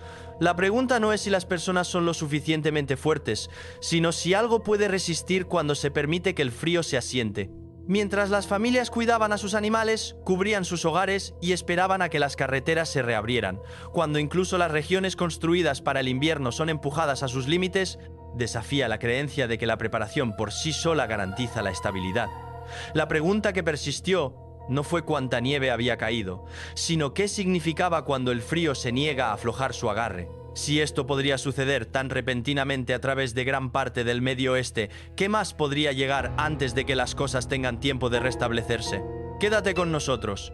La pregunta no es si las personas son lo suficientemente fuertes, sino si algo puede resistir cuando se permite que el frío se asiente. Mientras las familias cuidaban a sus animales, cubrían sus hogares y esperaban a que las carreteras se reabrieran. Cuando incluso las regiones construidas para el invierno son empujadas a sus límites, desafía la creencia de que la preparación por sí sola garantiza la estabilidad. La pregunta que persistió no fue cuánta nieve había caído, sino qué significaba cuando el frío se niega a aflojar su agarre. Si esto podría suceder tan repentinamente a través de gran parte del Medio Oeste, ¿qué más podría llegar antes de que las cosas tengan tiempo de restablecerse? Quédate con nosotros.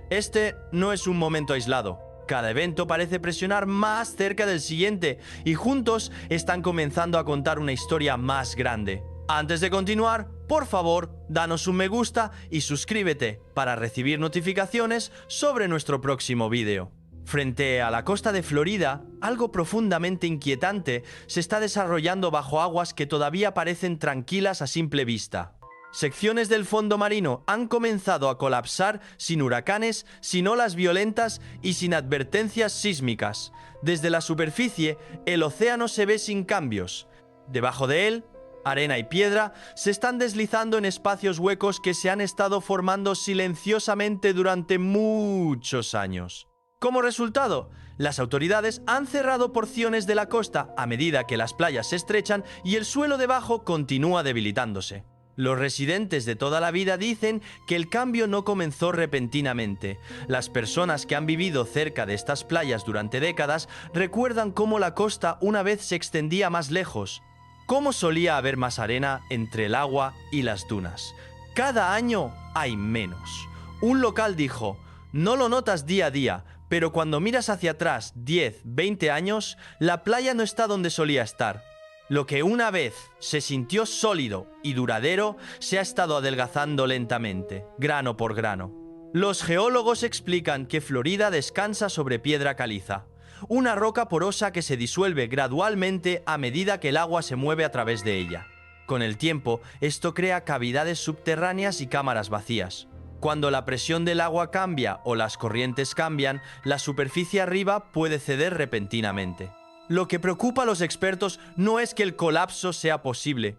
Este no es un momento aislado. Cada evento parece presionar más cerca del siguiente y juntos están comenzando a contar una historia más grande. Antes de continuar, por favor, danos un me gusta y suscríbete para recibir notificaciones sobre nuestro próximo vídeo. Frente a la costa de Florida, algo profundamente inquietante se está desarrollando bajo aguas que todavía parecen tranquilas a simple vista. Secciones del fondo marino han comenzado a colapsar sin huracanes, sin olas violentas y sin advertencias sísmicas. Desde la superficie, el océano se ve sin cambios. Debajo de él, arena y piedra se están deslizando en espacios huecos que se han estado formando silenciosamente durante muchos años. Como resultado, las autoridades han cerrado porciones de la costa a medida que las playas se estrechan y el suelo debajo continúa debilitándose. Los residentes de toda la vida dicen que el cambio no comenzó repentinamente. Las personas que han vivido cerca de estas playas durante décadas recuerdan cómo la costa una vez se extendía más lejos, cómo solía haber más arena entre el agua y las dunas. Cada año hay menos. Un local dijo: "No lo notas día a día, pero cuando miras hacia atrás 10, 20 años, la playa no está donde solía estar. Lo que una vez se sintió sólido y duradero se ha estado adelgazando lentamente, grano por grano". Los geólogos explican que Florida descansa sobre piedra caliza, una roca porosa que se disuelve gradualmente a medida que el agua se mueve a través de ella. Con el tiempo, esto crea cavidades subterráneas y cámaras vacías. Cuando la presión del agua cambia o las corrientes cambian, la superficie arriba puede ceder repentinamente. Lo que preocupa a los expertos no es que el colapso sea posible,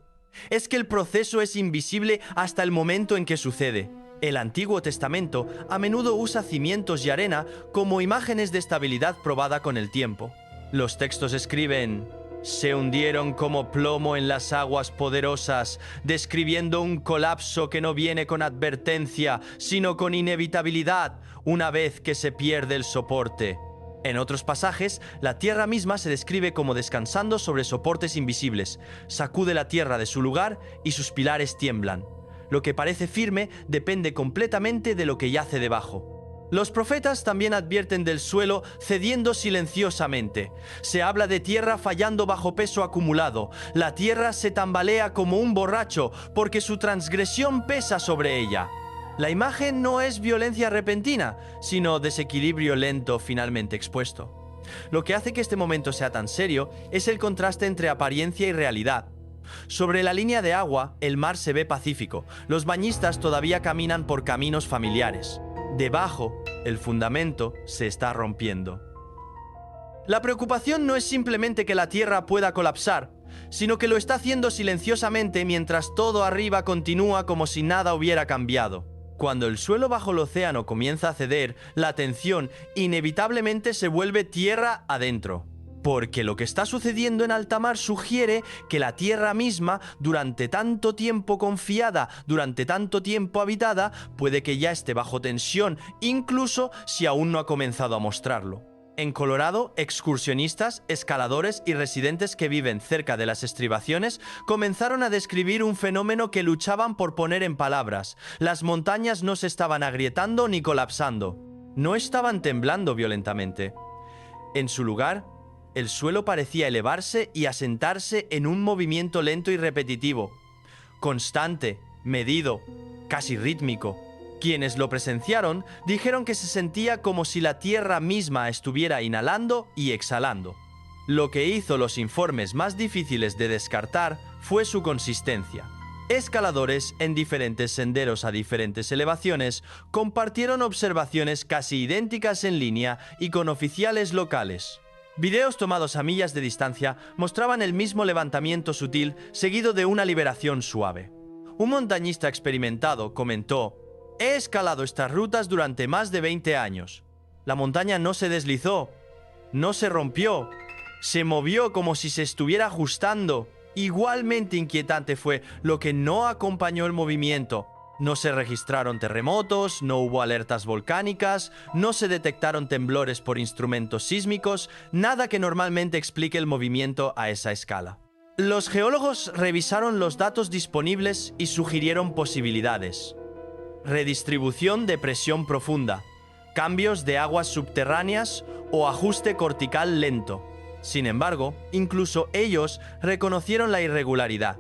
es que el proceso es invisible hasta el momento en que sucede. El Antiguo Testamento a menudo usa cimientos y arena como imágenes de estabilidad probada con el tiempo. Los textos escriben: "Se hundieron como plomo en las aguas poderosas", describiendo un colapso que no viene con advertencia, sino con inevitabilidad, una vez que se pierde el soporte. En otros pasajes, la tierra misma se describe como descansando sobre soportes invisibles. Sacude la tierra de su lugar y sus pilares tiemblan. Lo que parece firme depende completamente de lo que yace debajo. Los profetas también advierten del suelo cediendo silenciosamente. Se habla de tierra fallando bajo peso acumulado. La tierra se tambalea como un borracho porque su transgresión pesa sobre ella. La imagen no es violencia repentina, sino desequilibrio lento finalmente expuesto. Lo que hace que este momento sea tan serio es el contraste entre apariencia y realidad. Sobre la línea de agua, el mar se ve pacífico. Los bañistas todavía caminan por caminos familiares. Debajo, el fundamento se está rompiendo. La preocupación no es simplemente que la tierra pueda colapsar, sino que lo está haciendo silenciosamente mientras todo arriba continúa como si nada hubiera cambiado. Cuando el suelo bajo el océano comienza a ceder, la tensión inevitablemente se vuelve tierra adentro. Porque lo que está sucediendo en alta mar sugiere que la tierra misma, durante tanto tiempo confiada, durante tanto tiempo habitada, puede que ya esté bajo tensión, incluso si aún no ha comenzado a mostrarlo. En Colorado, excursionistas, escaladores y residentes que viven cerca de las estribaciones comenzaron a describir un fenómeno que luchaban por poner en palabras. Las montañas no se estaban agrietando ni colapsando. No estaban temblando violentamente. En su lugar, el suelo parecía elevarse y asentarse en un movimiento lento y repetitivo, constante, medido, casi rítmico. Quienes lo presenciaron dijeron que se sentía como si la tierra misma estuviera inhalando y exhalando. Lo que hizo los informes más difíciles de descartar fue su consistencia. Escaladores en diferentes senderos a diferentes elevaciones compartieron observaciones casi idénticas en línea y con oficiales locales. Videos tomados a millas de distancia mostraban el mismo levantamiento sutil seguido de una liberación suave. Un montañista experimentado comentó: "He escalado estas rutas durante más de 20 años. La montaña no se deslizó, no se rompió, se movió como si se estuviera ajustando. Igualmente inquietante fue lo que no acompañó el movimiento. No se registraron terremotos, no hubo alertas volcánicas, no se detectaron temblores por instrumentos sísmicos, nada que normalmente explique el movimiento a esa escala". Los geólogos revisaron los datos disponibles y sugirieron posibilidades: redistribución de presión profunda, cambios de aguas subterráneas o ajuste cortical lento. Sin embargo, incluso ellos reconocieron la irregularidad.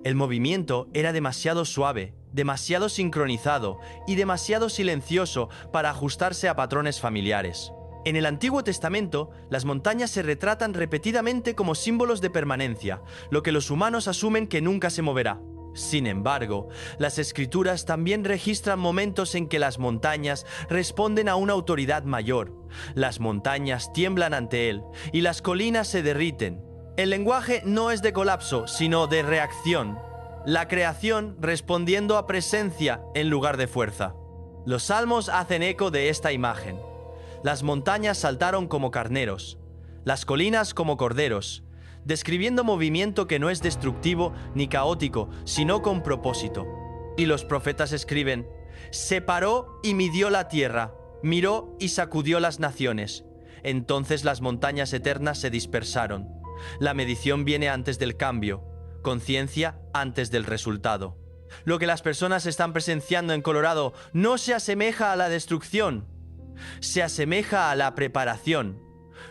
El movimiento era demasiado suave, demasiado sincronizado y demasiado silencioso para ajustarse a patrones familiares. En el Antiguo Testamento, las montañas se retratan repetidamente como símbolos de permanencia, lo que los humanos asumen que nunca se moverá. Sin embargo, las Escrituras también registran momentos en que las montañas responden a una autoridad mayor. Las montañas tiemblan ante él y las colinas se derriten. El lenguaje no es de colapso, sino de reacción. La creación respondiendo a presencia en lugar de fuerza. Los salmos hacen eco de esta imagen. Las montañas saltaron como carneros, las colinas como corderos, describiendo movimiento que no es destructivo ni caótico, sino con propósito. Y los profetas escriben: separó y midió la tierra, miró y sacudió las naciones. Entonces las montañas eternas se dispersaron. La medición viene antes del cambio, conciencia antes del resultado. Lo que las personas están presenciando en Colorado no se asemeja a la destrucción, se asemeja a la preparación.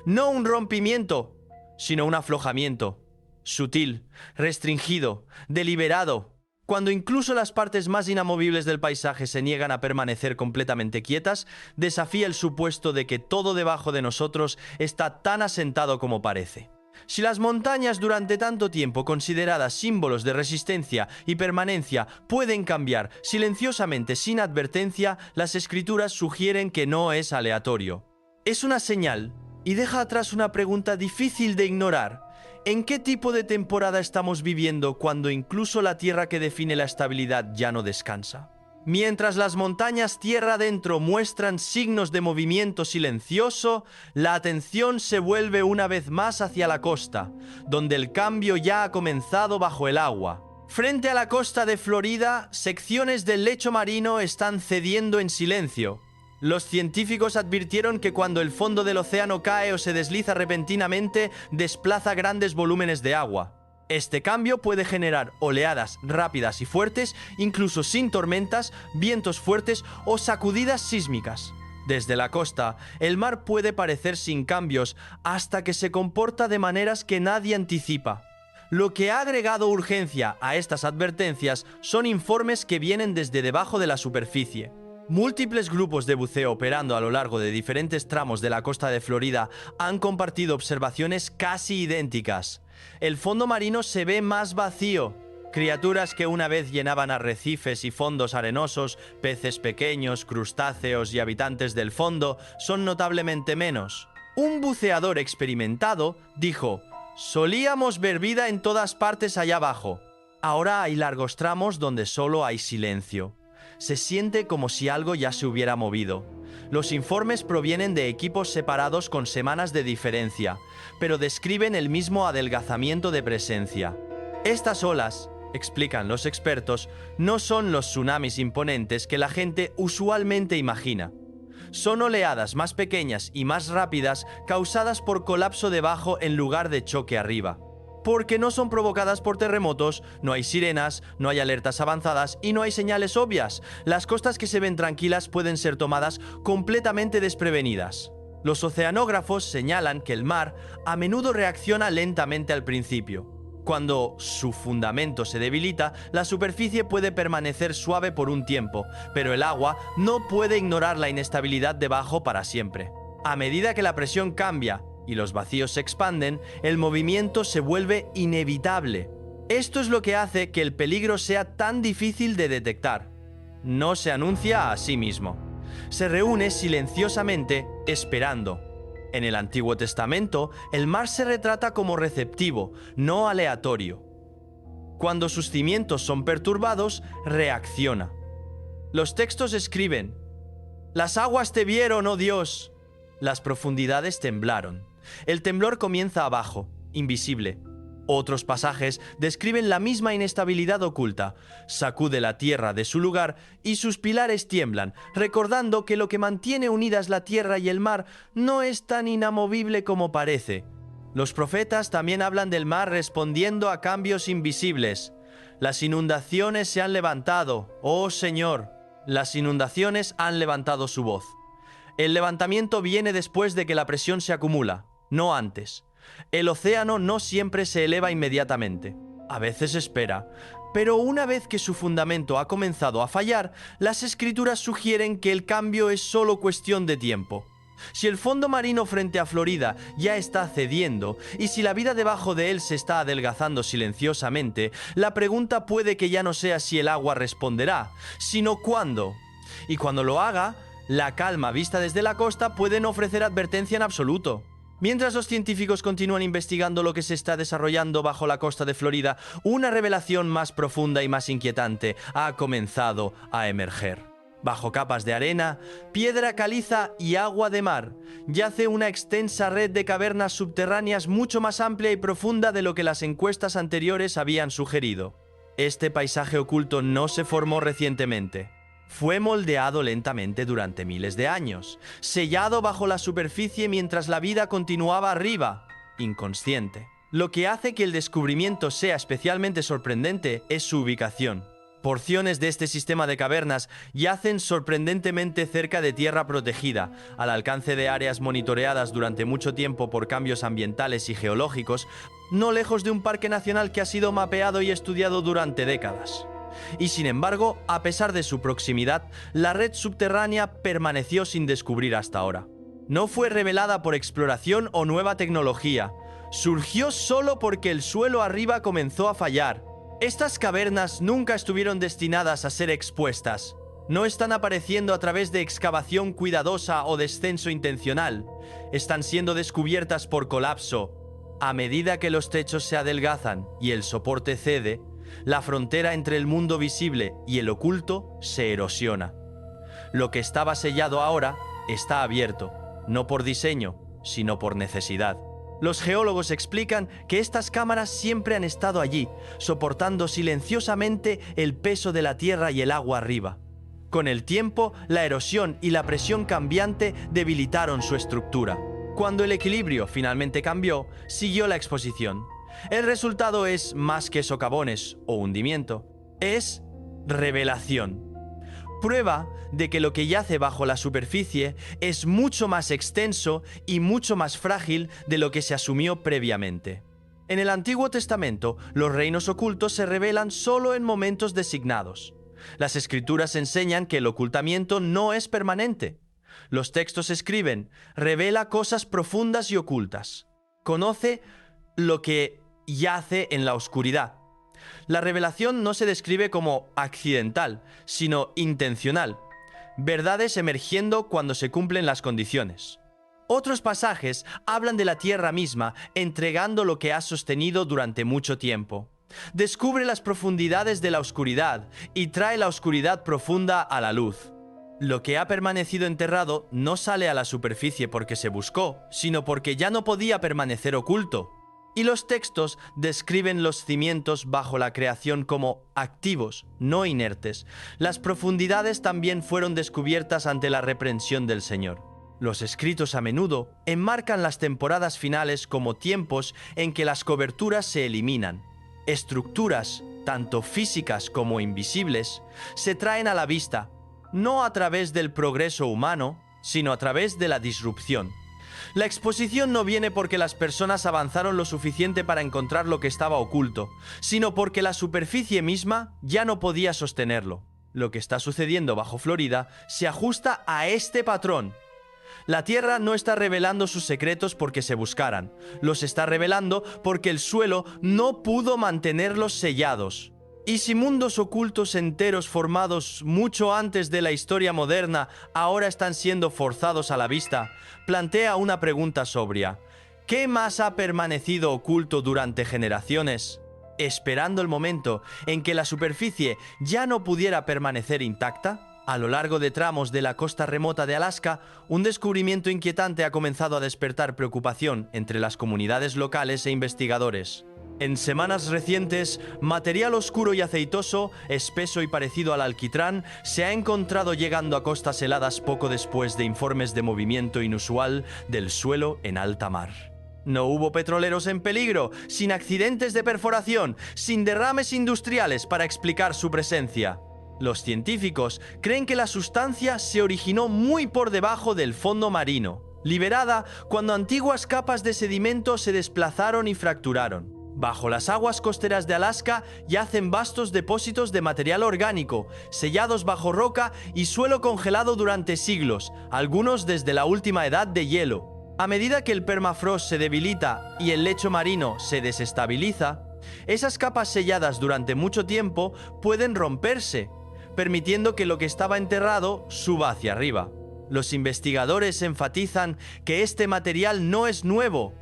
No un rompimiento, sino un aflojamiento. Sutil, restringido, deliberado. Cuando incluso las partes más inamovibles del paisaje se niegan a permanecer completamente quietas, desafía el supuesto de que todo debajo de nosotros está tan asentado como parece. Si las montañas durante tanto tiempo consideradas símbolos de resistencia y permanencia pueden cambiar silenciosamente sin advertencia, las Escrituras sugieren que no es aleatorio. Es una señal y deja atrás una pregunta difícil de ignorar. ¿En qué tipo de temporada estamos viviendo cuando incluso la tierra que define la estabilidad ya no descansa? Mientras las montañas tierra adentro muestran signos de movimiento silencioso, la atención se vuelve una vez más hacia la costa, donde el cambio ya ha comenzado bajo el agua. Frente a la costa de Florida, secciones del lecho marino están cediendo en silencio. Los científicos advirtieron que cuando el fondo del océano cae o se desliza repentinamente, desplaza grandes volúmenes de agua. Este cambio puede generar oleadas rápidas y fuertes, incluso sin tormentas, vientos fuertes o sacudidas sísmicas. Desde la costa, el mar puede parecer sin cambios hasta que se comporta de maneras que nadie anticipa. Lo que ha agregado urgencia a estas advertencias son informes que vienen desde debajo de la superficie. Múltiples grupos de buceo operando a lo largo de diferentes tramos de la costa de Florida han compartido observaciones casi idénticas. El fondo marino se ve más vacío. Criaturas que una vez llenaban arrecifes y fondos arenosos, peces pequeños, crustáceos y habitantes del fondo, son notablemente menos. Un buceador experimentado dijo: «Solíamos ver vida en todas partes allá abajo. Ahora hay largos tramos donde solo hay silencio. Se siente como si algo ya se hubiera movido». Los informes provienen de equipos separados con semanas de diferencia, pero describen el mismo adelgazamiento de presencia. Estas olas, explican los expertos, no son los tsunamis imponentes que la gente usualmente imagina. Son oleadas más pequeñas y más rápidas causadas por colapso debajo en lugar de choque arriba. Porque no son provocadas por terremotos, no hay sirenas, no hay alertas avanzadas y no hay señales obvias. Las costas que se ven tranquilas pueden ser tomadas completamente desprevenidas. Los oceanógrafos señalan que el mar a menudo reacciona lentamente al principio. Cuando su fundamento se debilita, la superficie puede permanecer suave por un tiempo, pero el agua no puede ignorar la inestabilidad debajo para siempre. A medida que la presión cambia y los vacíos se expanden, el movimiento se vuelve inevitable. Esto es lo que hace que el peligro sea tan difícil de detectar. No se anuncia a sí mismo. Se reúne silenciosamente, esperando. En el Antiguo Testamento, el mar se retrata como receptivo, no aleatorio. Cuando sus cimientos son perturbados, reacciona. Los textos escriben: «Las aguas te vieron, oh Dios». Las profundidades temblaron. El temblor comienza abajo, invisible. Otros pasajes describen la misma inestabilidad oculta. Sacude la tierra de su lugar y sus pilares tiemblan, recordando que lo que mantiene unidas la tierra y el mar no es tan inamovible como parece. Los profetas también hablan del mar respondiendo a cambios invisibles. Las inundaciones se han levantado, oh Señor. Las inundaciones han levantado su voz. El levantamiento viene después de que la presión se acumula, no antes. El océano no siempre se eleva inmediatamente. A veces espera, Pero una vez que su fundamento ha comenzado a fallar, las escrituras sugieren que el cambio es solo cuestión de tiempo. Si el fondo marino frente a Florida ya está cediendo y si la vida debajo de él se está adelgazando silenciosamente, la pregunta puede que ya no sea si el agua responderá, sino cuándo. Y cuando lo haga, la calma vista desde la costa puede no ofrecer advertencia en absoluto. Mientras los científicos continúan investigando lo que se está desarrollando bajo la costa de Florida, una revelación más profunda y más inquietante ha comenzado a emerger. Bajo capas de arena, piedra caliza y agua de mar, yace una extensa red de cavernas subterráneas mucho más amplia y profunda de lo que las encuestas anteriores habían sugerido. Este paisaje oculto no se formó recientemente. Fue moldeado lentamente durante miles de años, sellado bajo la superficie mientras la vida continuaba arriba, inconsciente. Lo que hace que el descubrimiento sea especialmente sorprendente es su ubicación. Porciones de este sistema de cavernas yacen sorprendentemente cerca de tierra protegida, al alcance de áreas monitoreadas durante mucho tiempo por cambios ambientales y geológicos, no lejos de un parque nacional que ha sido mapeado y estudiado durante décadas. Y sin embargo, a pesar de su proximidad, la red subterránea permaneció sin descubrir hasta ahora. No fue revelada por exploración o nueva tecnología. Surgió solo porque el suelo arriba comenzó a fallar. Estas cavernas nunca estuvieron destinadas a ser expuestas. No están apareciendo a través de excavación cuidadosa o descenso intencional. Están siendo descubiertas por colapso. A medida que los techos se adelgazan y el soporte cede, la frontera entre el mundo visible y el oculto se erosiona. Lo que estaba sellado ahora está abierto, no por diseño, sino por necesidad. Los geólogos explican que estas cámaras siempre han estado allí, soportando silenciosamente el peso de la tierra y el agua arriba. Con el tiempo, la erosión y la presión cambiante debilitaron su estructura. Cuando el equilibrio finalmente cambió, siguió la exposición. El resultado es más que socavones o hundimiento, es revelación. Prueba de que lo que yace bajo la superficie es mucho más extenso y mucho más frágil de lo que se asumió previamente. En el Antiguo Testamento, los reinos ocultos se revelan solo en momentos designados. Las Escrituras enseñan que el ocultamiento no es permanente. Los textos escriben, revela cosas profundas y ocultas. Conoce lo que yace en la oscuridad. La revelación no se describe como accidental, sino intencional. Verdades emergiendo cuando se cumplen las condiciones. Otros pasajes hablan de la tierra misma, entregando lo que ha sostenido durante mucho tiempo. Descubre las profundidades de la oscuridad y trae la oscuridad profunda a la luz. Lo que ha permanecido enterrado no sale a la superficie porque se buscó, sino porque ya no podía permanecer oculto. Y los textos describen los cimientos bajo la creación como activos, no inertes. Las profundidades también fueron descubiertas ante la reprensión del Señor. Los escritos a menudo enmarcan las temporadas finales como tiempos en que las coberturas se eliminan. Estructuras, tanto físicas como invisibles, se traen a la vista, no a través del progreso humano, sino a través de la disrupción. La exposición no viene porque las personas avanzaron lo suficiente para encontrar lo que estaba oculto, sino porque la superficie misma ya no podía sostenerlo. Lo que está sucediendo bajo Florida se ajusta a este patrón. La Tierra no está revelando sus secretos porque se buscaran, los está revelando porque el suelo no pudo mantenerlos sellados. Y si mundos ocultos enteros formados mucho antes de la historia moderna ahora están siendo forzados a la vista, plantea una pregunta sobria. ¿Qué más ha permanecido oculto durante generaciones? Esperando el momento en que la superficie ya no pudiera permanecer intacta, a lo largo de tramos de la costa remota de Alaska, un descubrimiento inquietante ha comenzado a despertar preocupación entre las comunidades locales e investigadores. En semanas recientes, material oscuro y aceitoso, espeso y parecido al alquitrán, se ha encontrado llegando a costas heladas poco después de informes de movimiento inusual del suelo en alta mar. No hubo petroleros en peligro, sin accidentes de perforación, sin derrames industriales para explicar su presencia. Los científicos creen que la sustancia se originó muy por debajo del fondo marino, liberada cuando antiguas capas de sedimento se desplazaron y fracturaron. Bajo las aguas costeras de Alaska yacen vastos depósitos de material orgánico, sellados bajo roca y suelo congelado durante siglos, algunos desde la última edad de hielo. A medida que el permafrost se debilita y el lecho marino se desestabiliza, esas capas selladas durante mucho tiempo pueden romperse, permitiendo que lo que estaba enterrado suba hacia arriba. Los investigadores enfatizan que este material no es nuevo.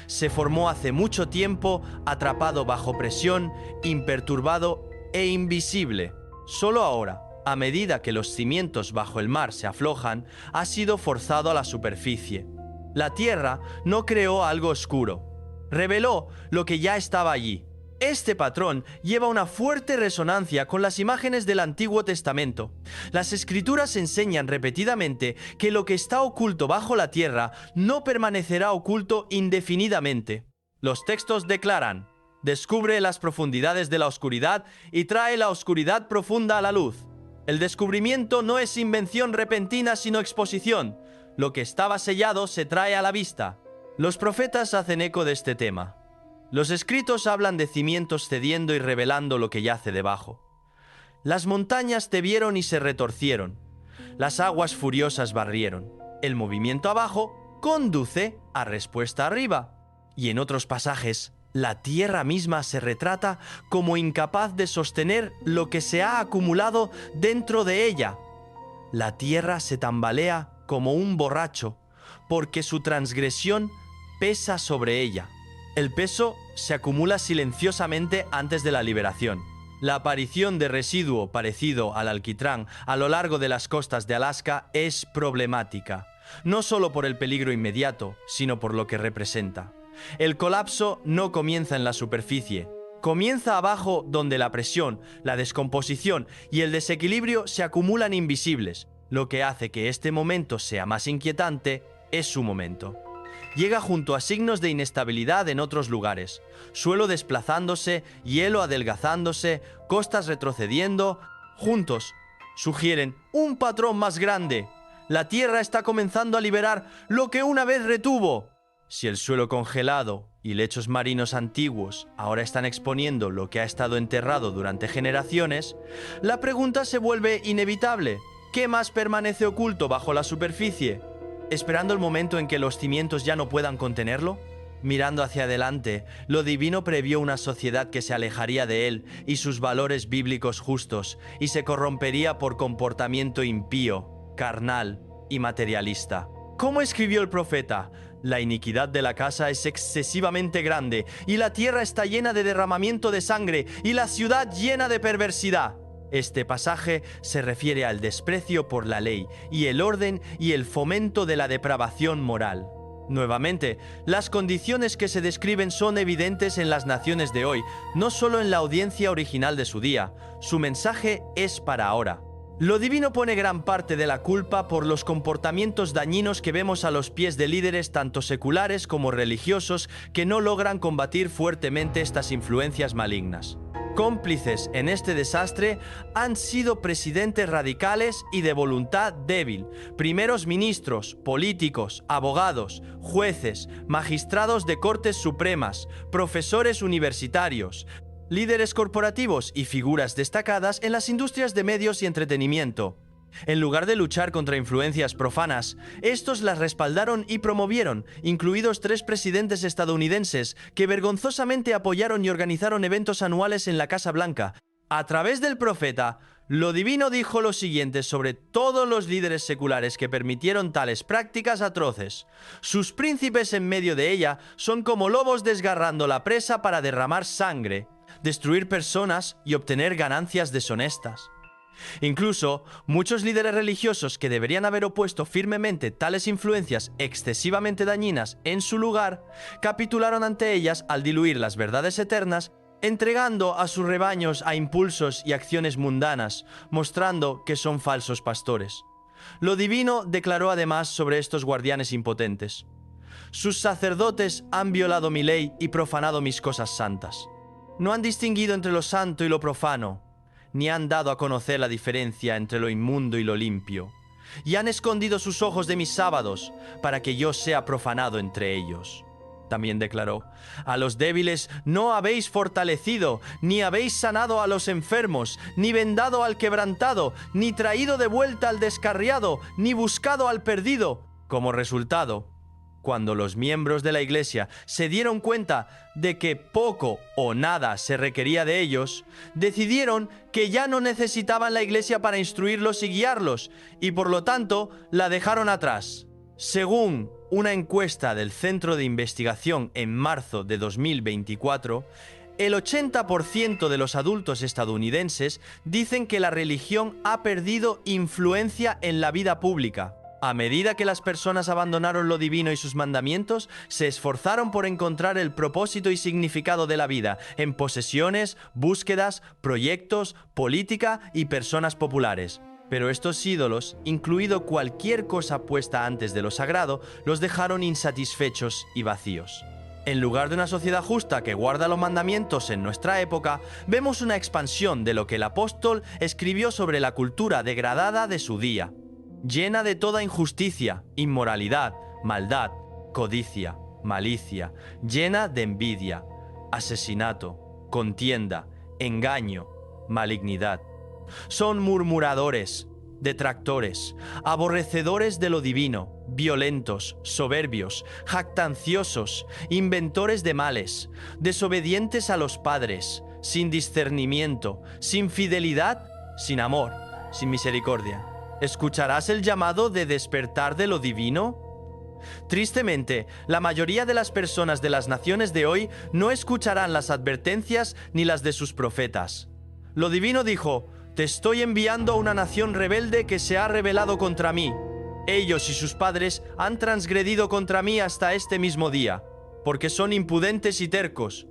Se formó hace mucho tiempo, atrapado bajo presión, imperturbado e invisible. Solo ahora, a medida que los cimientos bajo el mar se aflojan, ha sido forzado a la superficie. La Tierra no creó algo oscuro. Reveló lo que ya estaba allí. Este patrón lleva una fuerte resonancia con las imágenes del Antiguo Testamento. Las Escrituras enseñan repetidamente que lo que está oculto bajo la tierra no permanecerá oculto indefinidamente. Los textos declaran: descubre las profundidades de la oscuridad y trae la oscuridad profunda a la luz. El descubrimiento no es invención repentina sino exposición. Lo que estaba sellado se trae a la vista. Los profetas hacen eco de este tema. Los escritos hablan de cimientos cediendo y revelando lo que yace debajo. Las montañas te vieron y se retorcieron. Las aguas furiosas barrieron. El movimiento abajo conduce a respuesta arriba. Y en otros pasajes, la tierra misma se retrata como incapaz de sostener lo que se ha acumulado dentro de ella. La tierra se tambalea como un borracho, porque su transgresión pesa sobre ella. El peso se acumula silenciosamente antes de la liberación. La aparición de residuo parecido al alquitrán a lo largo de las costas de Alaska es problemática, no solo por el peligro inmediato, sino por lo que representa. El colapso no comienza en la superficie, comienza abajo donde la presión, la descomposición y el desequilibrio se acumulan invisibles. Lo que hace que este momento sea más inquietante es su momento. Llega junto a signos de inestabilidad en otros lugares, suelo desplazándose, hielo adelgazándose, costas retrocediendo. Juntos, sugieren un patrón más grande. La Tierra está comenzando a liberar lo que una vez retuvo. Si el suelo congelado y lechos marinos antiguos ahora están exponiendo lo que ha estado enterrado durante generaciones, la pregunta se vuelve inevitable. ¿Qué más permanece oculto bajo la superficie? ¿Esperando el momento en que los cimientos ya no puedan contenerlo? Mirando hacia adelante, lo divino previó una sociedad que se alejaría de él y sus valores bíblicos justos y se corrompería por comportamiento impío, carnal y materialista. ¿Cómo escribió el profeta? La iniquidad de la casa es excesivamente grande y la tierra está llena de derramamiento de sangre y la ciudad llena de perversidad. Este pasaje se refiere al desprecio por la ley y el orden y el fomento de la depravación moral. Nuevamente, las condiciones que se describen son evidentes en las naciones de hoy, no solo en la audiencia original de su día. Su mensaje es para ahora. Lo divino pone gran parte de la culpa por los comportamientos dañinos que vemos a los pies de líderes tanto seculares como religiosos que no logran combatir fuertemente estas influencias malignas. Cómplices en este desastre han sido presidentes radicales y de voluntad débil, primeros ministros, políticos, abogados, jueces, magistrados de cortes supremas, profesores universitarios, líderes corporativos y figuras destacadas en las industrias de medios y entretenimiento. En lugar de luchar contra influencias profanas, estos las respaldaron y promovieron, incluidos 3 presidentes estadounidenses que vergonzosamente apoyaron y organizaron eventos anuales en la Casa Blanca. A través del profeta, lo divino dijo lo siguiente sobre todos los líderes seculares que permitieron tales prácticas atroces. Sus príncipes en medio de ella son como lobos desgarrando la presa para derramar sangre, destruir personas y obtener ganancias deshonestas. Incluso, muchos líderes religiosos que deberían haber opuesto firmemente tales influencias excesivamente dañinas en su lugar, capitularon ante ellas al diluir las verdades eternas, entregando a sus rebaños a impulsos y acciones mundanas, mostrando que son falsos pastores. Lo divino declaró además sobre estos guardianes impotentes: sus sacerdotes han violado mi ley y profanado mis cosas santas. No han distinguido entre lo santo y lo profano, ni han dado a conocer la diferencia entre lo inmundo y lo limpio, y han escondido sus ojos de mis sábados, para que yo sea profanado entre ellos. También declaró: a los débiles no habéis fortalecido, ni habéis sanado a los enfermos, ni vendado al quebrantado, ni traído de vuelta al descarriado, ni buscado al perdido. Como resultado, cuando los miembros de la iglesia se dieron cuenta de que poco o nada se requería de ellos, decidieron que ya no necesitaban la iglesia para instruirlos y guiarlos, y por lo tanto la dejaron atrás. Según una encuesta del Centro de Investigación en marzo de 2024, el 80% de los adultos estadounidenses dicen que la religión ha perdido influencia en la vida pública. A medida que las personas abandonaron lo divino y sus mandamientos, se esforzaron por encontrar el propósito y significado de la vida en posesiones, búsquedas, proyectos, política y personas populares. Pero estos ídolos, incluido cualquier cosa puesta antes de lo sagrado, los dejaron insatisfechos y vacíos. En lugar de una sociedad justa que guarda los mandamientos en nuestra época, vemos una expansión de lo que el apóstol escribió sobre la cultura degradada de su día, llena de toda injusticia, inmoralidad, maldad, codicia, malicia, llena de envidia, asesinato, contienda, engaño, malignidad. Son murmuradores, detractores, aborrecedores de lo divino, violentos, soberbios, jactanciosos, inventores de males, desobedientes a los padres, sin discernimiento, sin fidelidad, sin amor, sin misericordia. ¿Escucharás el llamado de despertar de lo divino? Tristemente, la mayoría de las personas de las naciones de hoy no escucharán las advertencias ni las de sus profetas. Lo divino dijo: te estoy enviando a una nación rebelde que se ha rebelado contra mí. Ellos y sus padres han transgredido contra mí hasta este mismo día, porque son impudentes y tercos.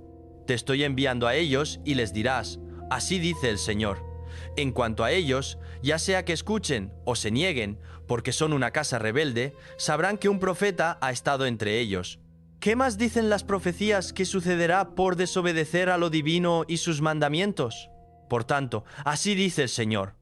Te estoy enviando a ellos y les dirás: así dice el Señor. En cuanto a ellos, ya sea que escuchen o se nieguen, porque son una casa rebelde, sabrán que un profeta ha estado entre ellos. ¿Qué más dicen las profecías que sucederá por desobedecer a lo divino y sus mandamientos? Por tanto, así dice el Señor: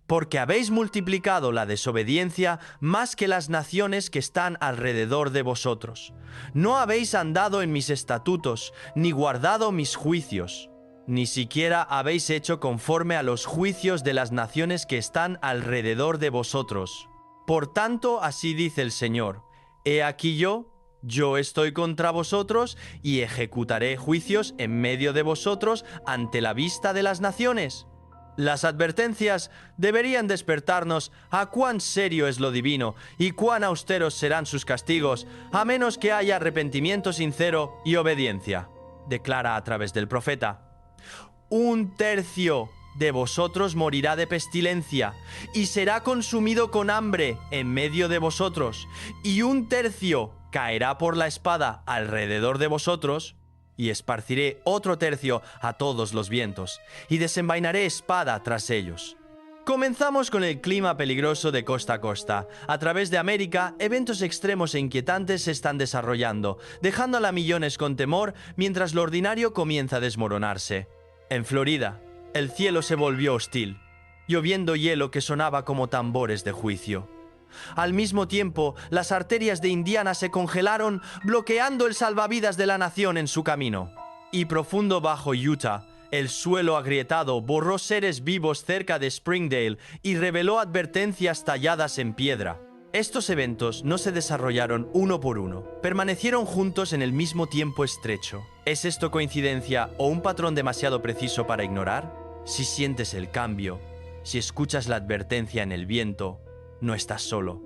porque habéis multiplicado la desobediencia más que las naciones que están alrededor de vosotros. No habéis andado en mis estatutos, ni guardado mis juicios. Ni siquiera habéis hecho conforme a los juicios de las naciones que están alrededor de vosotros. Por tanto, así dice el Señor: he aquí yo estoy contra vosotros y ejecutaré juicios en medio de vosotros ante la vista de las naciones. Las advertencias deberían despertarnos a cuán serio es lo divino y cuán austeros serán sus castigos, a menos que haya arrepentimiento sincero y obediencia. Declara a través del profeta: 1/3 de vosotros morirá de pestilencia, y será consumido con hambre en medio de vosotros, y 1/3 caerá por la espada alrededor de vosotros, y esparciré otro 1/3 a todos los vientos, y desenvainaré espada tras ellos. Comenzamos con el clima peligroso de costa a costa. A través de América, eventos extremos e inquietantes se están desarrollando, dejando a millones con temor mientras lo ordinario comienza a desmoronarse. En Florida, el cielo se volvió hostil, lloviendo hielo que sonaba como tambores de juicio. Al mismo tiempo, las arterias de Indiana se congelaron, bloqueando el salvavidas de la nación en su camino. Y profundo bajo Utah, el suelo agrietado borró seres vivos cerca de Springdale y reveló advertencias talladas en piedra. Estos eventos no se desarrollaron uno por uno, permanecieron juntos en el mismo tiempo estrecho. ¿Es esto coincidencia o un patrón demasiado preciso para ignorar? Si sientes el cambio, si escuchas la advertencia en el viento, no estás solo.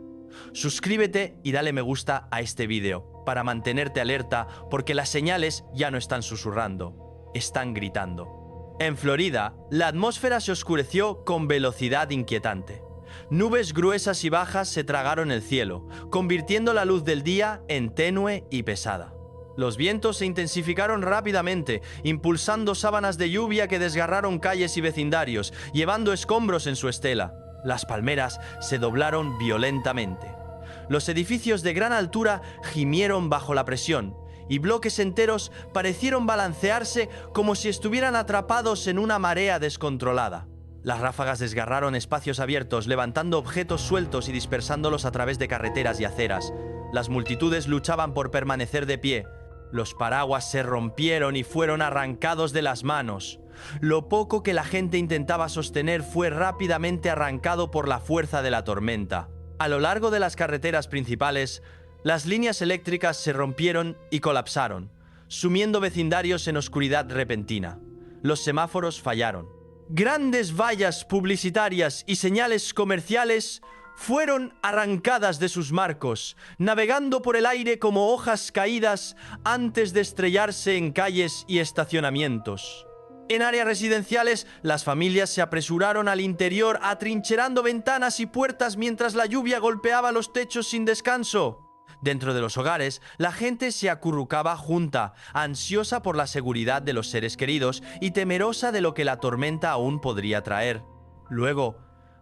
Suscríbete y dale me gusta a este vídeo para mantenerte alerta, porque las señales ya no están susurrando, están gritando. En Florida, la atmósfera se oscureció con velocidad inquietante. Nubes gruesas y bajas se tragaron el cielo, convirtiendo la luz del día en tenue y pesada. Los vientos se intensificaron rápidamente, impulsando sábanas de lluvia que desgarraron calles y vecindarios, llevando escombros en su estela. Las palmeras se doblaron violentamente. Los edificios de gran altura gimieron bajo la presión, y bloques enteros parecieron balancearse como si estuvieran atrapados en una marea descontrolada. Las ráfagas desgarraron espacios abiertos, levantando objetos sueltos y dispersándolos a través de carreteras y aceras. Las multitudes luchaban por permanecer de pie. Los paraguas se rompieron y fueron arrancados de las manos. Lo poco que la gente intentaba sostener fue rápidamente arrancado por la fuerza de la tormenta. A lo largo de las carreteras principales, las líneas eléctricas se rompieron y colapsaron, sumiendo vecindarios en oscuridad repentina. Los semáforos fallaron. Grandes vallas publicitarias y señales comerciales fueron arrancadas de sus marcos, navegando por el aire como hojas caídas antes de estrellarse en calles y estacionamientos. En áreas residenciales, las familias se apresuraron al interior atrincherando ventanas y puertas mientras la lluvia golpeaba los techos sin descanso. Dentro de los hogares, la gente se acurrucaba junta, ansiosa por la seguridad de los seres queridos y temerosa de lo que la tormenta aún podría traer. Luego,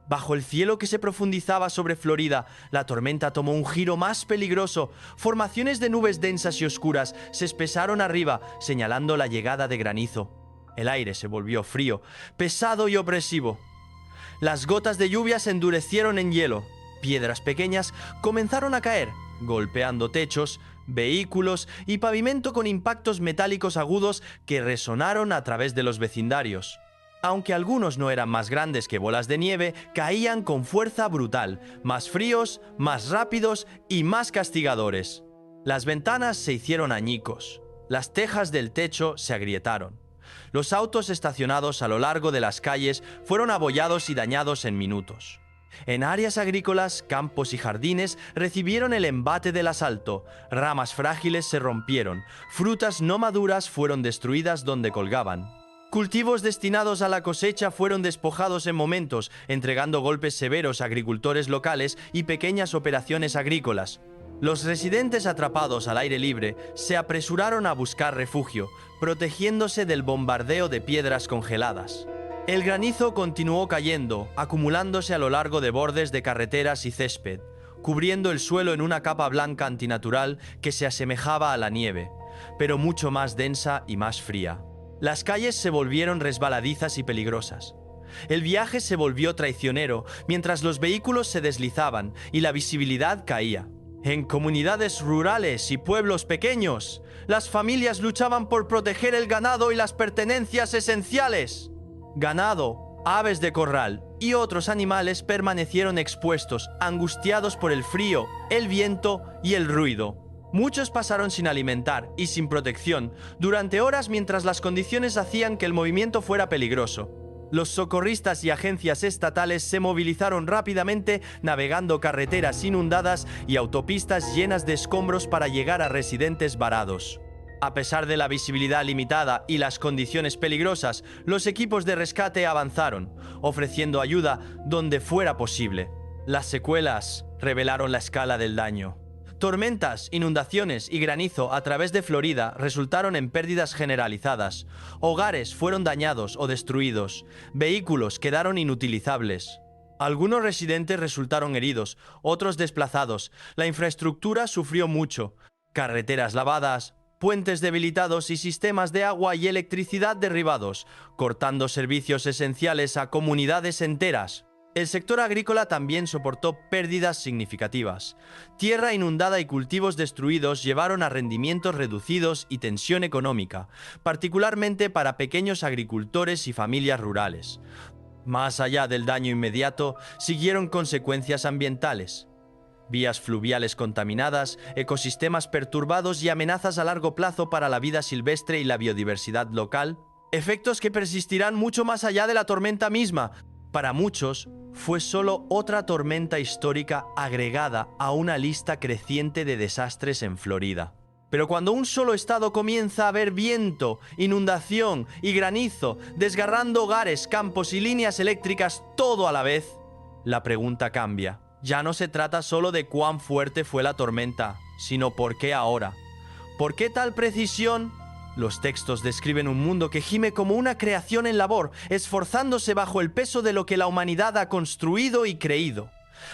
bajo el cielo que se profundizaba sobre Florida, la tormenta tomó un giro más peligroso. Formaciones de nubes densas y oscuras se espesaron arriba, señalando la llegada de granizo. El aire se volvió frío, pesado y opresivo. Las gotas de lluvia se endurecieron en hielo. Piedras pequeñas comenzaron a caer, golpeando techos, vehículos y pavimento con impactos metálicos agudos que resonaron a través de los vecindarios. Aunque algunos no eran más grandes que bolas de nieve, caían con fuerza brutal, más fríos, más rápidos y más castigadores. Las ventanas se hicieron añicos. Las tejas del techo se agrietaron. Los autos estacionados a lo largo de las calles fueron abollados y dañados en minutos. En áreas agrícolas, campos y jardines recibieron el embate del asalto. Ramas frágiles se rompieron, frutas no maduras fueron destruidas donde colgaban. Cultivos destinados a la cosecha fueron despojados en momentos, entregando golpes severos a agricultores locales y pequeñas operaciones agrícolas. Los residentes atrapados al aire libre se apresuraron a buscar refugio, protegiéndose del bombardeo de piedras congeladas. El granizo continuó cayendo, acumulándose a lo largo de bordes de carreteras y césped, cubriendo el suelo en una capa blanca antinatural que se asemejaba a la nieve, pero mucho más densa y más fría. Las calles se volvieron resbaladizas y peligrosas. El viaje se volvió traicionero mientras los vehículos se deslizaban y la visibilidad caía. En comunidades rurales y pueblos pequeños, las familias luchaban por proteger el ganado y las pertenencias esenciales. Ganado, aves de corral y otros animales permanecieron expuestos, angustiados por el frío, el viento y el ruido. Muchos pasaron sin alimentar y sin protección durante horas mientras las condiciones hacían que el movimiento fuera peligroso. Los socorristas y agencias estatales se movilizaron rápidamente, navegando carreteras inundadas y autopistas llenas de escombros para llegar a residentes varados. A pesar de la visibilidad limitada y las condiciones peligrosas, los equipos de rescate avanzaron, ofreciendo ayuda donde fuera posible. Las secuelas revelaron la escala del daño. Tormentas, inundaciones y granizo a través de Florida resultaron en pérdidas generalizadas. Hogares fueron dañados o destruidos. Vehículos quedaron inutilizables. Algunos residentes resultaron heridos, otros desplazados. La infraestructura sufrió mucho. Carreteras lavadas, puentes debilitados y sistemas de agua y electricidad derribados, cortando servicios esenciales a comunidades enteras. El sector agrícola también soportó pérdidas significativas. Tierra inundada y cultivos destruidos llevaron a rendimientos reducidos y tensión económica, particularmente para pequeños agricultores y familias rurales. Más allá del daño inmediato, siguieron consecuencias ambientales. Vías fluviales contaminadas, ecosistemas perturbados y amenazas a largo plazo para la vida silvestre y la biodiversidad local. Efectos que persistirán mucho más allá de la tormenta misma. Para muchos, fue solo otra tormenta histórica agregada a una lista creciente de desastres en Florida. Pero cuando un solo estado comienza a ver viento, inundación y granizo, desgarrando hogares, campos y líneas eléctricas todo a la vez, la pregunta cambia. Ya no se trata solo de cuán fuerte fue la tormenta, sino por qué ahora. ¿Por qué tal precisión? Los textos describen un mundo que gime como una creación en labor, esforzándose bajo el peso de lo que la humanidad ha construido y creído.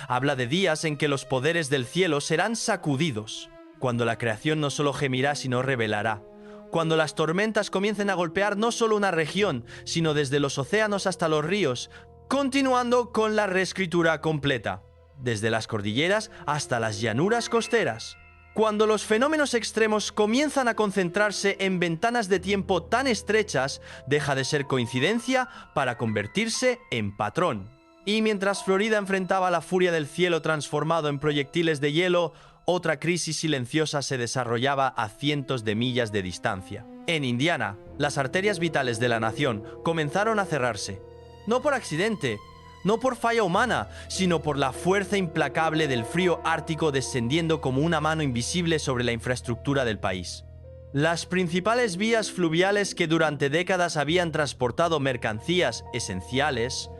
Habla de días en que los poderes del cielo serán sacudidos, cuando la creación no solo gemirá, sino revelará. Cuando las tormentas comiencen a golpear no solo una región, sino desde los océanos hasta los ríos, continuando con la reescritura completa, desde las cordilleras hasta las llanuras costeras. Cuando los fenómenos extremos comienzan a concentrarse en ventanas de tiempo tan estrechas, deja de ser coincidencia para convertirse en patrón. Y mientras Florida enfrentaba la furia del cielo transformado en proyectiles de hielo, otra crisis silenciosa se desarrollaba a cientos de millas de distancia. En Indiana, las arterias vitales de la nación comenzaron a cerrarse. No por accidente, no por falla humana, sino por la fuerza implacable del frío ártico descendiendo como una mano invisible sobre la infraestructura del país. Las principales vías fluviales que durante décadas habían transportado mercancías esenciales,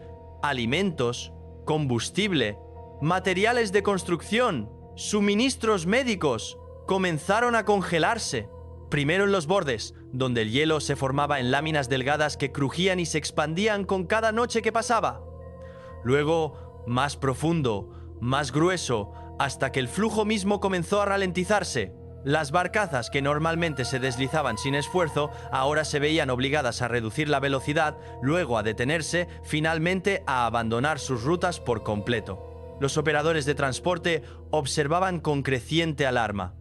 alimentos, combustible, materiales de construcción, suministros médicos, comenzaron a congelarse. Primero en los bordes, donde el hielo se formaba en láminas delgadas que crujían y se expandían con cada noche que pasaba. Luego, más profundo, más grueso, hasta que el flujo mismo comenzó a ralentizarse. Las barcazas que normalmente se deslizaban sin esfuerzo, ahora se veían obligadas a reducir la velocidad, luego a detenerse, finalmente a abandonar sus rutas por completo. Los operadores de transporte observaban con creciente alarma.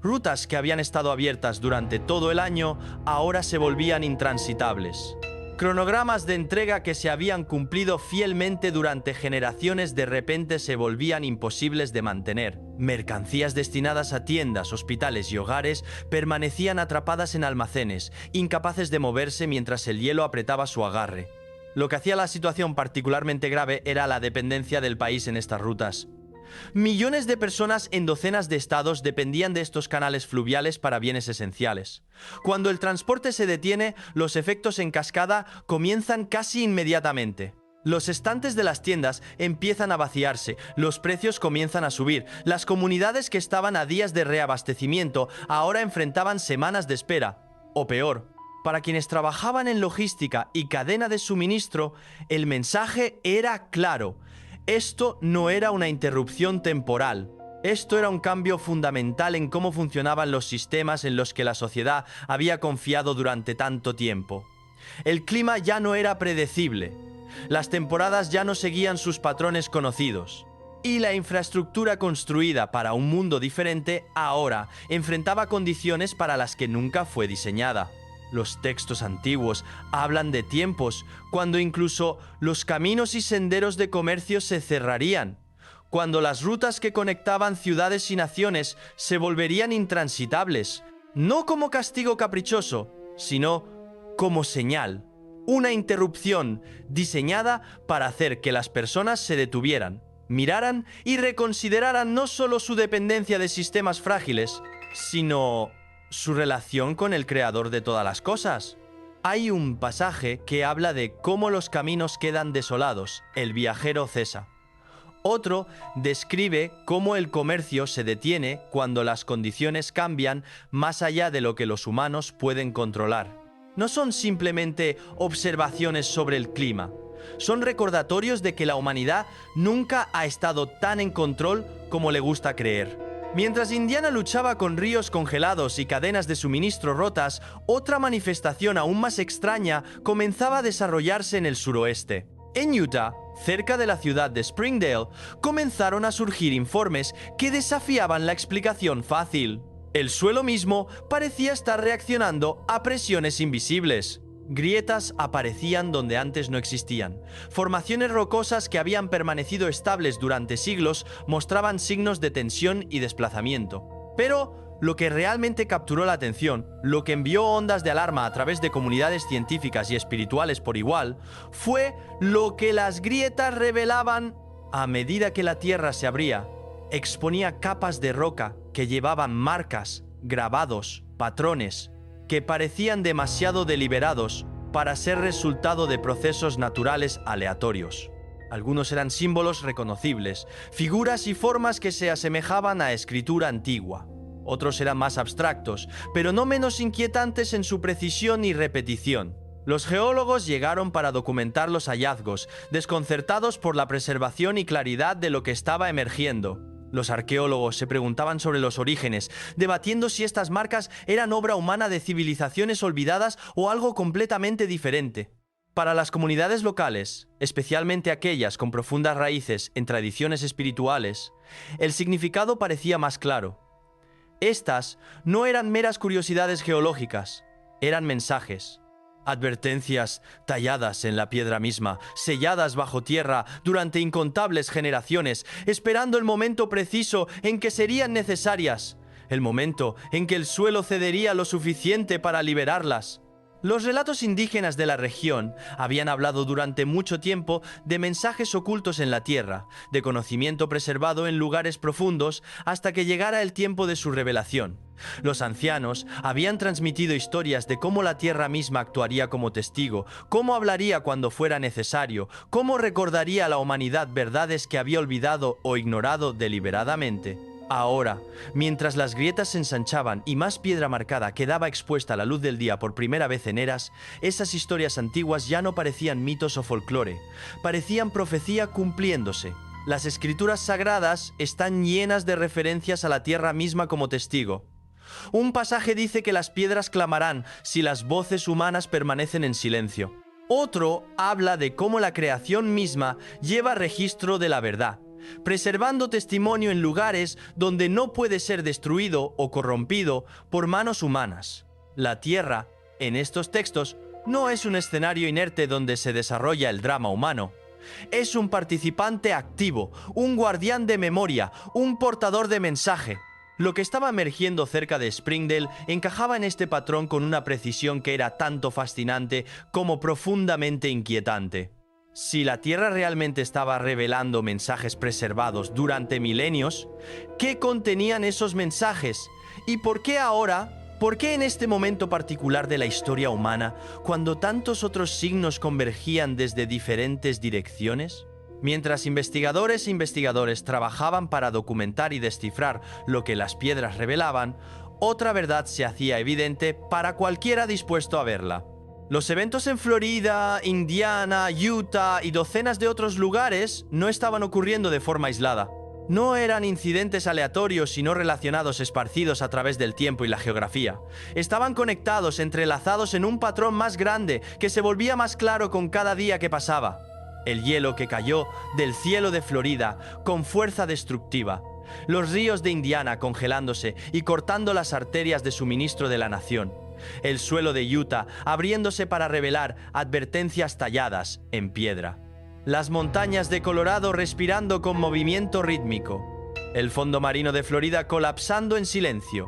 Rutas que habían estado abiertas durante todo el año, ahora se volvían intransitables. Cronogramas de entrega que se habían cumplido fielmente durante generaciones de repente se volvían imposibles de mantener. Mercancías destinadas a tiendas, hospitales y hogares permanecían atrapadas en almacenes, incapaces de moverse mientras el hielo apretaba su agarre. Lo que hacía la situación particularmente grave era la dependencia del país en estas rutas. Millones de personas en docenas de estados dependían de estos canales fluviales para bienes esenciales. Cuando el transporte se detiene, los efectos en cascada comienzan casi inmediatamente. Los estantes de las tiendas empiezan a vaciarse, los precios comienzan a subir, las comunidades que estaban a días de reabastecimiento ahora enfrentaban semanas de espera, o peor. Para quienes trabajaban en logística y cadena de suministro, el mensaje era claro. Esto no era una interrupción temporal. Esto era un cambio fundamental en cómo funcionaban los sistemas en los que la sociedad había confiado durante tanto tiempo. El clima ya no era predecible. Las temporadas ya no seguían sus patrones conocidos. Y la infraestructura construida para un mundo diferente ahora enfrentaba condiciones para las que nunca fue diseñada. Los textos antiguos hablan de tiempos cuando incluso los caminos y senderos de comercio se cerrarían, cuando las rutas que conectaban ciudades y naciones se volverían intransitables, no como castigo caprichoso, sino como señal, una interrupción diseñada para hacer que las personas se detuvieran, miraran y reconsideraran no solo su dependencia de sistemas frágiles, sino su relación con el creador de todas las cosas. Hay un pasaje que habla de cómo los caminos quedan desolados, el viajero cesa. Otro describe cómo el comercio se detiene cuando las condiciones cambian más allá de lo que los humanos pueden controlar. No son simplemente observaciones sobre el clima, son recordatorios de que la humanidad nunca ha estado tan en control como le gusta creer. Mientras Indiana luchaba con ríos congelados y cadenas de suministro rotas, otra manifestación aún más extraña comenzaba a desarrollarse en el suroeste. En Utah, cerca de la ciudad de Springdale, comenzaron a surgir informes que desafiaban la explicación fácil. El suelo mismo parecía estar reaccionando a presiones invisibles. Grietas aparecían donde antes no existían. Formaciones rocosas que habían permanecido estables durante siglos mostraban signos de tensión y desplazamiento. Pero lo que realmente capturó la atención, lo que envió ondas de alarma a través de comunidades científicas y espirituales por igual, fue lo que las grietas revelaban a medida que la tierra se abría. Exponía capas de roca que llevaban marcas, grabados, patrones, que parecían demasiado deliberados para ser resultado de procesos naturales aleatorios. Algunos eran símbolos reconocibles, figuras y formas que se asemejaban a escritura antigua. Otros eran más abstractos, pero no menos inquietantes en su precisión y repetición. Los geólogos llegaron para documentar los hallazgos, desconcertados por la preservación y claridad de lo que estaba emergiendo. Los arqueólogos se preguntaban sobre los orígenes, debatiendo si estas marcas eran obra humana de civilizaciones olvidadas o algo completamente diferente. Para las comunidades locales, especialmente aquellas con profundas raíces en tradiciones espirituales, el significado parecía más claro. Estas no eran meras curiosidades geológicas, eran mensajes. Advertencias talladas en la piedra misma, selladas bajo tierra durante incontables generaciones, esperando el momento preciso en que serían necesarias, el momento en que el suelo cedería lo suficiente para liberarlas. Los relatos indígenas de la región habían hablado durante mucho tiempo de mensajes ocultos en la tierra, de conocimiento preservado en lugares profundos hasta que llegara el tiempo de su revelación. Los ancianos habían transmitido historias de cómo la tierra misma actuaría como testigo, cómo hablaría cuando fuera necesario, cómo recordaría a la humanidad verdades que había olvidado o ignorado deliberadamente. Ahora, mientras las grietas se ensanchaban y más piedra marcada quedaba expuesta a la luz del día por primera vez en eras, esas historias antiguas ya no parecían mitos o folclore, parecían profecía cumpliéndose. Las escrituras sagradas están llenas de referencias a la tierra misma como testigo. Un pasaje dice que las piedras clamarán si las voces humanas permanecen en silencio. Otro habla de cómo la creación misma lleva registro de la verdad, preservando testimonio en lugares donde no puede ser destruido o corrompido por manos humanas. La tierra, en estos textos, no es un escenario inerte donde se desarrolla el drama humano. Es un participante activo, un guardián de memoria, un portador de mensaje. Lo que estaba emergiendo cerca de Springdale encajaba en este patrón con una precisión que era tanto fascinante como profundamente inquietante. Si la Tierra realmente estaba revelando mensajes preservados durante milenios, ¿qué contenían esos mensajes? ¿Y por qué ahora? ¿Por qué en este momento particular de la historia humana, cuando tantos otros signos convergían desde diferentes direcciones? Mientras investigadores e investigadores trabajaban para documentar y descifrar lo que las piedras revelaban, otra verdad se hacía evidente para cualquiera dispuesto a verla. Los eventos en Florida, Indiana, Utah y docenas de otros lugares no estaban ocurriendo de forma aislada. No eran incidentes aleatorios y no relacionados esparcidos a través del tiempo y la geografía. Estaban conectados, entrelazados en un patrón más grande que se volvía más claro con cada día que pasaba. El hielo que cayó del cielo de Florida con fuerza destructiva. Los ríos de Indiana congelándose y cortando las arterias de suministro de la nación. El suelo de Utah abriéndose para revelar advertencias talladas en piedra. Las montañas de Colorado respirando con movimiento rítmico. El fondo marino de Florida colapsando en silencio.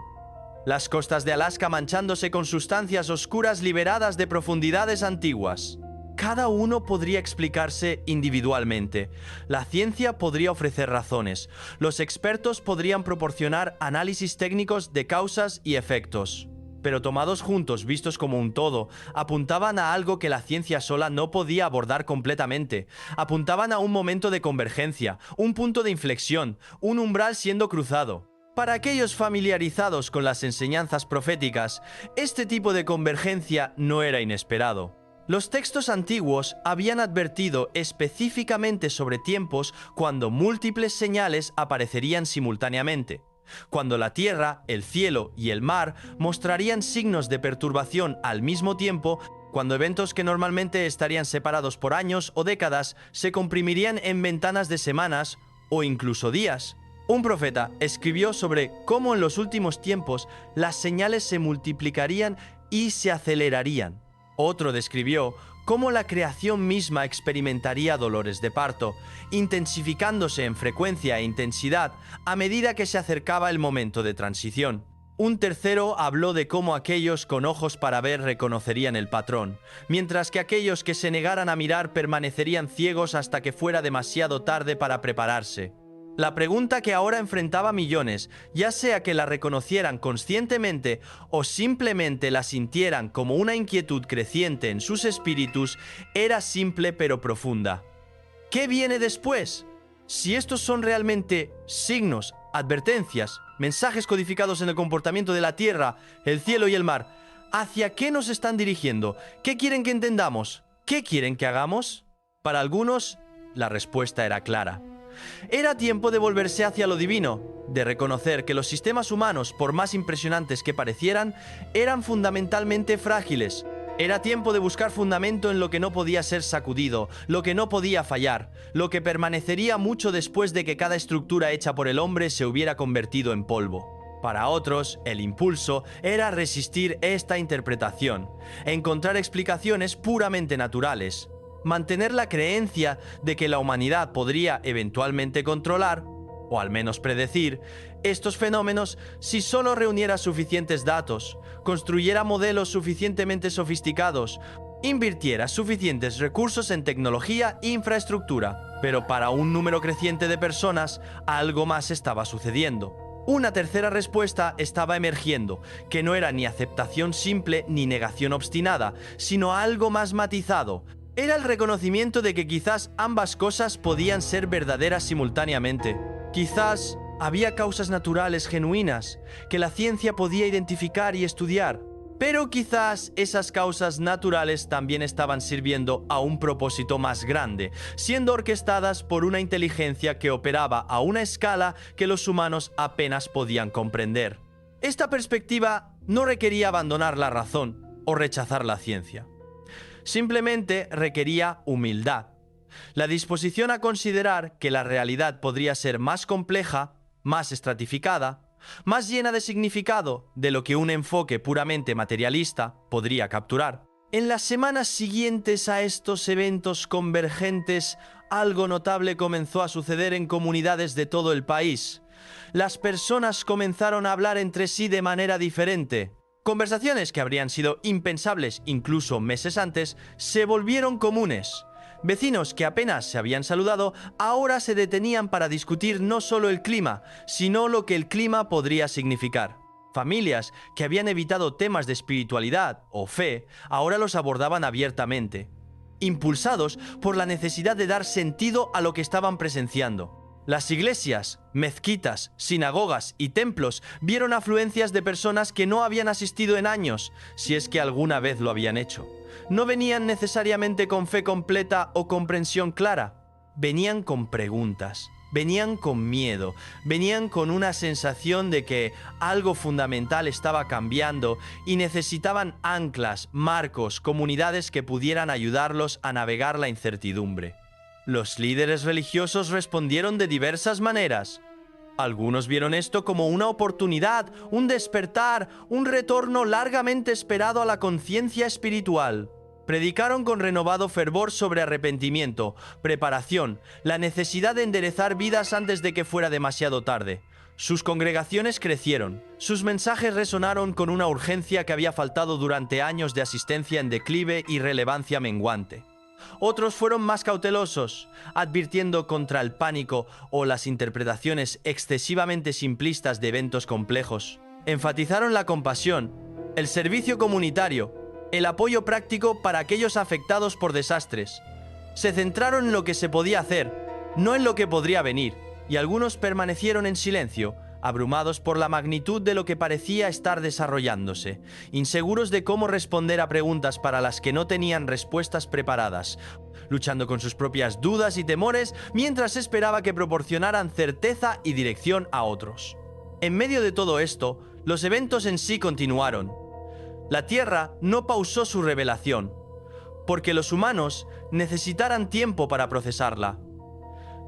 Las costas de Alaska manchándose con sustancias oscuras liberadas de profundidades antiguas. Cada uno podría explicarse individualmente. La ciencia podría ofrecer razones. Los expertos podrían proporcionar análisis técnicos de causas y efectos. Pero tomados juntos, vistos como un todo, apuntaban a algo que la ciencia sola no podía abordar completamente. Apuntaban a un momento de convergencia, un punto de inflexión, un umbral siendo cruzado. Para aquellos familiarizados con las enseñanzas proféticas, este tipo de convergencia no era inesperado. Los textos antiguos habían advertido específicamente sobre tiempos cuando múltiples señales aparecerían simultáneamente. Cuando la tierra, el cielo y el mar mostrarían signos de perturbación al mismo tiempo, cuando eventos que normalmente estarían separados por años o décadas se comprimirían en ventanas de semanas o incluso días. Un profeta escribió sobre cómo en los últimos tiempos las señales se multiplicarían y se acelerarían. Otro describió cómo la creación misma experimentaría dolores de parto, intensificándose en frecuencia e intensidad a medida que se acercaba el momento de transición. Un tercero habló de cómo aquellos con ojos para ver reconocerían el patrón, mientras que aquellos que se negaran a mirar permanecerían ciegos hasta que fuera demasiado tarde para prepararse. La pregunta que ahora enfrentaba a millones, ya sea que la reconocieran conscientemente o simplemente la sintieran como una inquietud creciente en sus espíritus, era simple pero profunda. ¿Qué viene después? Si estos son realmente signos, advertencias, mensajes codificados en el comportamiento de la tierra, el cielo y el mar, ¿hacia qué nos están dirigiendo? ¿Qué quieren que entendamos? ¿Qué quieren que hagamos? Para algunos, la respuesta era clara. Era tiempo de volverse hacia lo divino, de reconocer que los sistemas humanos, por más impresionantes que parecieran, eran fundamentalmente frágiles. Era tiempo de buscar fundamento en lo que no podía ser sacudido, lo que no podía fallar, lo que permanecería mucho después de que cada estructura hecha por el hombre se hubiera convertido en polvo. Para otros, el impulso era resistir esta interpretación, encontrar explicaciones puramente naturales, mantener la creencia de que la humanidad podría eventualmente controlar, o al menos predecir, estos fenómenos si solo reuniera suficientes datos, construyera modelos suficientemente sofisticados, invirtiera suficientes recursos en tecnología e infraestructura. Pero para un número creciente de personas, algo más estaba sucediendo. Una tercera respuesta estaba emergiendo, que no era ni aceptación simple ni negación obstinada, sino algo más matizado. Era el reconocimiento de que quizás ambas cosas podían ser verdaderas simultáneamente. Quizás había causas naturales genuinas que la ciencia podía identificar y estudiar. Pero quizás esas causas naturales también estaban sirviendo a un propósito más grande, siendo orquestadas por una inteligencia que operaba a una escala que los humanos apenas podían comprender. Esta perspectiva no requería abandonar la razón o rechazar la ciencia. Simplemente requería humildad, la disposición a considerar que la realidad podría ser más compleja, más estratificada, más llena de significado de lo que un enfoque puramente materialista podría capturar. En las semanas siguientes a estos eventos convergentes, algo notable comenzó a suceder en comunidades de todo el país. Las personas comenzaron a hablar entre sí de manera diferente. Conversaciones que habrían sido impensables incluso meses antes se volvieron comunes. Vecinos que apenas se habían saludado ahora se detenían para discutir no solo el clima, sino lo que el clima podría significar. Familias que habían evitado temas de espiritualidad o fe ahora los abordaban abiertamente, impulsados por la necesidad de dar sentido a lo que estaban presenciando. Las iglesias, mezquitas, sinagogas y templos vieron afluencias de personas que no habían asistido en años, si es que alguna vez lo habían hecho. No venían necesariamente con fe completa o comprensión clara. Venían con preguntas, venían con miedo, venían con una sensación de que algo fundamental estaba cambiando y necesitaban anclas, marcos, comunidades que pudieran ayudarlos a navegar la incertidumbre. Los líderes religiosos respondieron de diversas maneras. Algunos vieron esto como una oportunidad, un despertar, un retorno largamente esperado a la conciencia espiritual. Predicaron con renovado fervor sobre arrepentimiento, preparación, la necesidad de enderezar vidas antes de que fuera demasiado tarde. Sus congregaciones crecieron. Sus mensajes resonaron con una urgencia que había faltado durante años de asistencia en declive y relevancia menguante. Otros fueron más cautelosos, advirtiendo contra el pánico o las interpretaciones excesivamente simplistas de eventos complejos. Enfatizaron la compasión, el servicio comunitario, el apoyo práctico para aquellos afectados por desastres. Se centraron en lo que se podía hacer, no en lo que podría venir, y algunos permanecieron en silencio, abrumados por la magnitud de lo que parecía estar desarrollándose, inseguros de cómo responder a preguntas para las que no tenían respuestas preparadas, luchando con sus propias dudas y temores mientras esperaba que proporcionaran certeza y dirección a otros. En medio de todo esto, los eventos en sí continuaron. La Tierra no pausó su revelación, porque los humanos necesitaran tiempo para procesarla.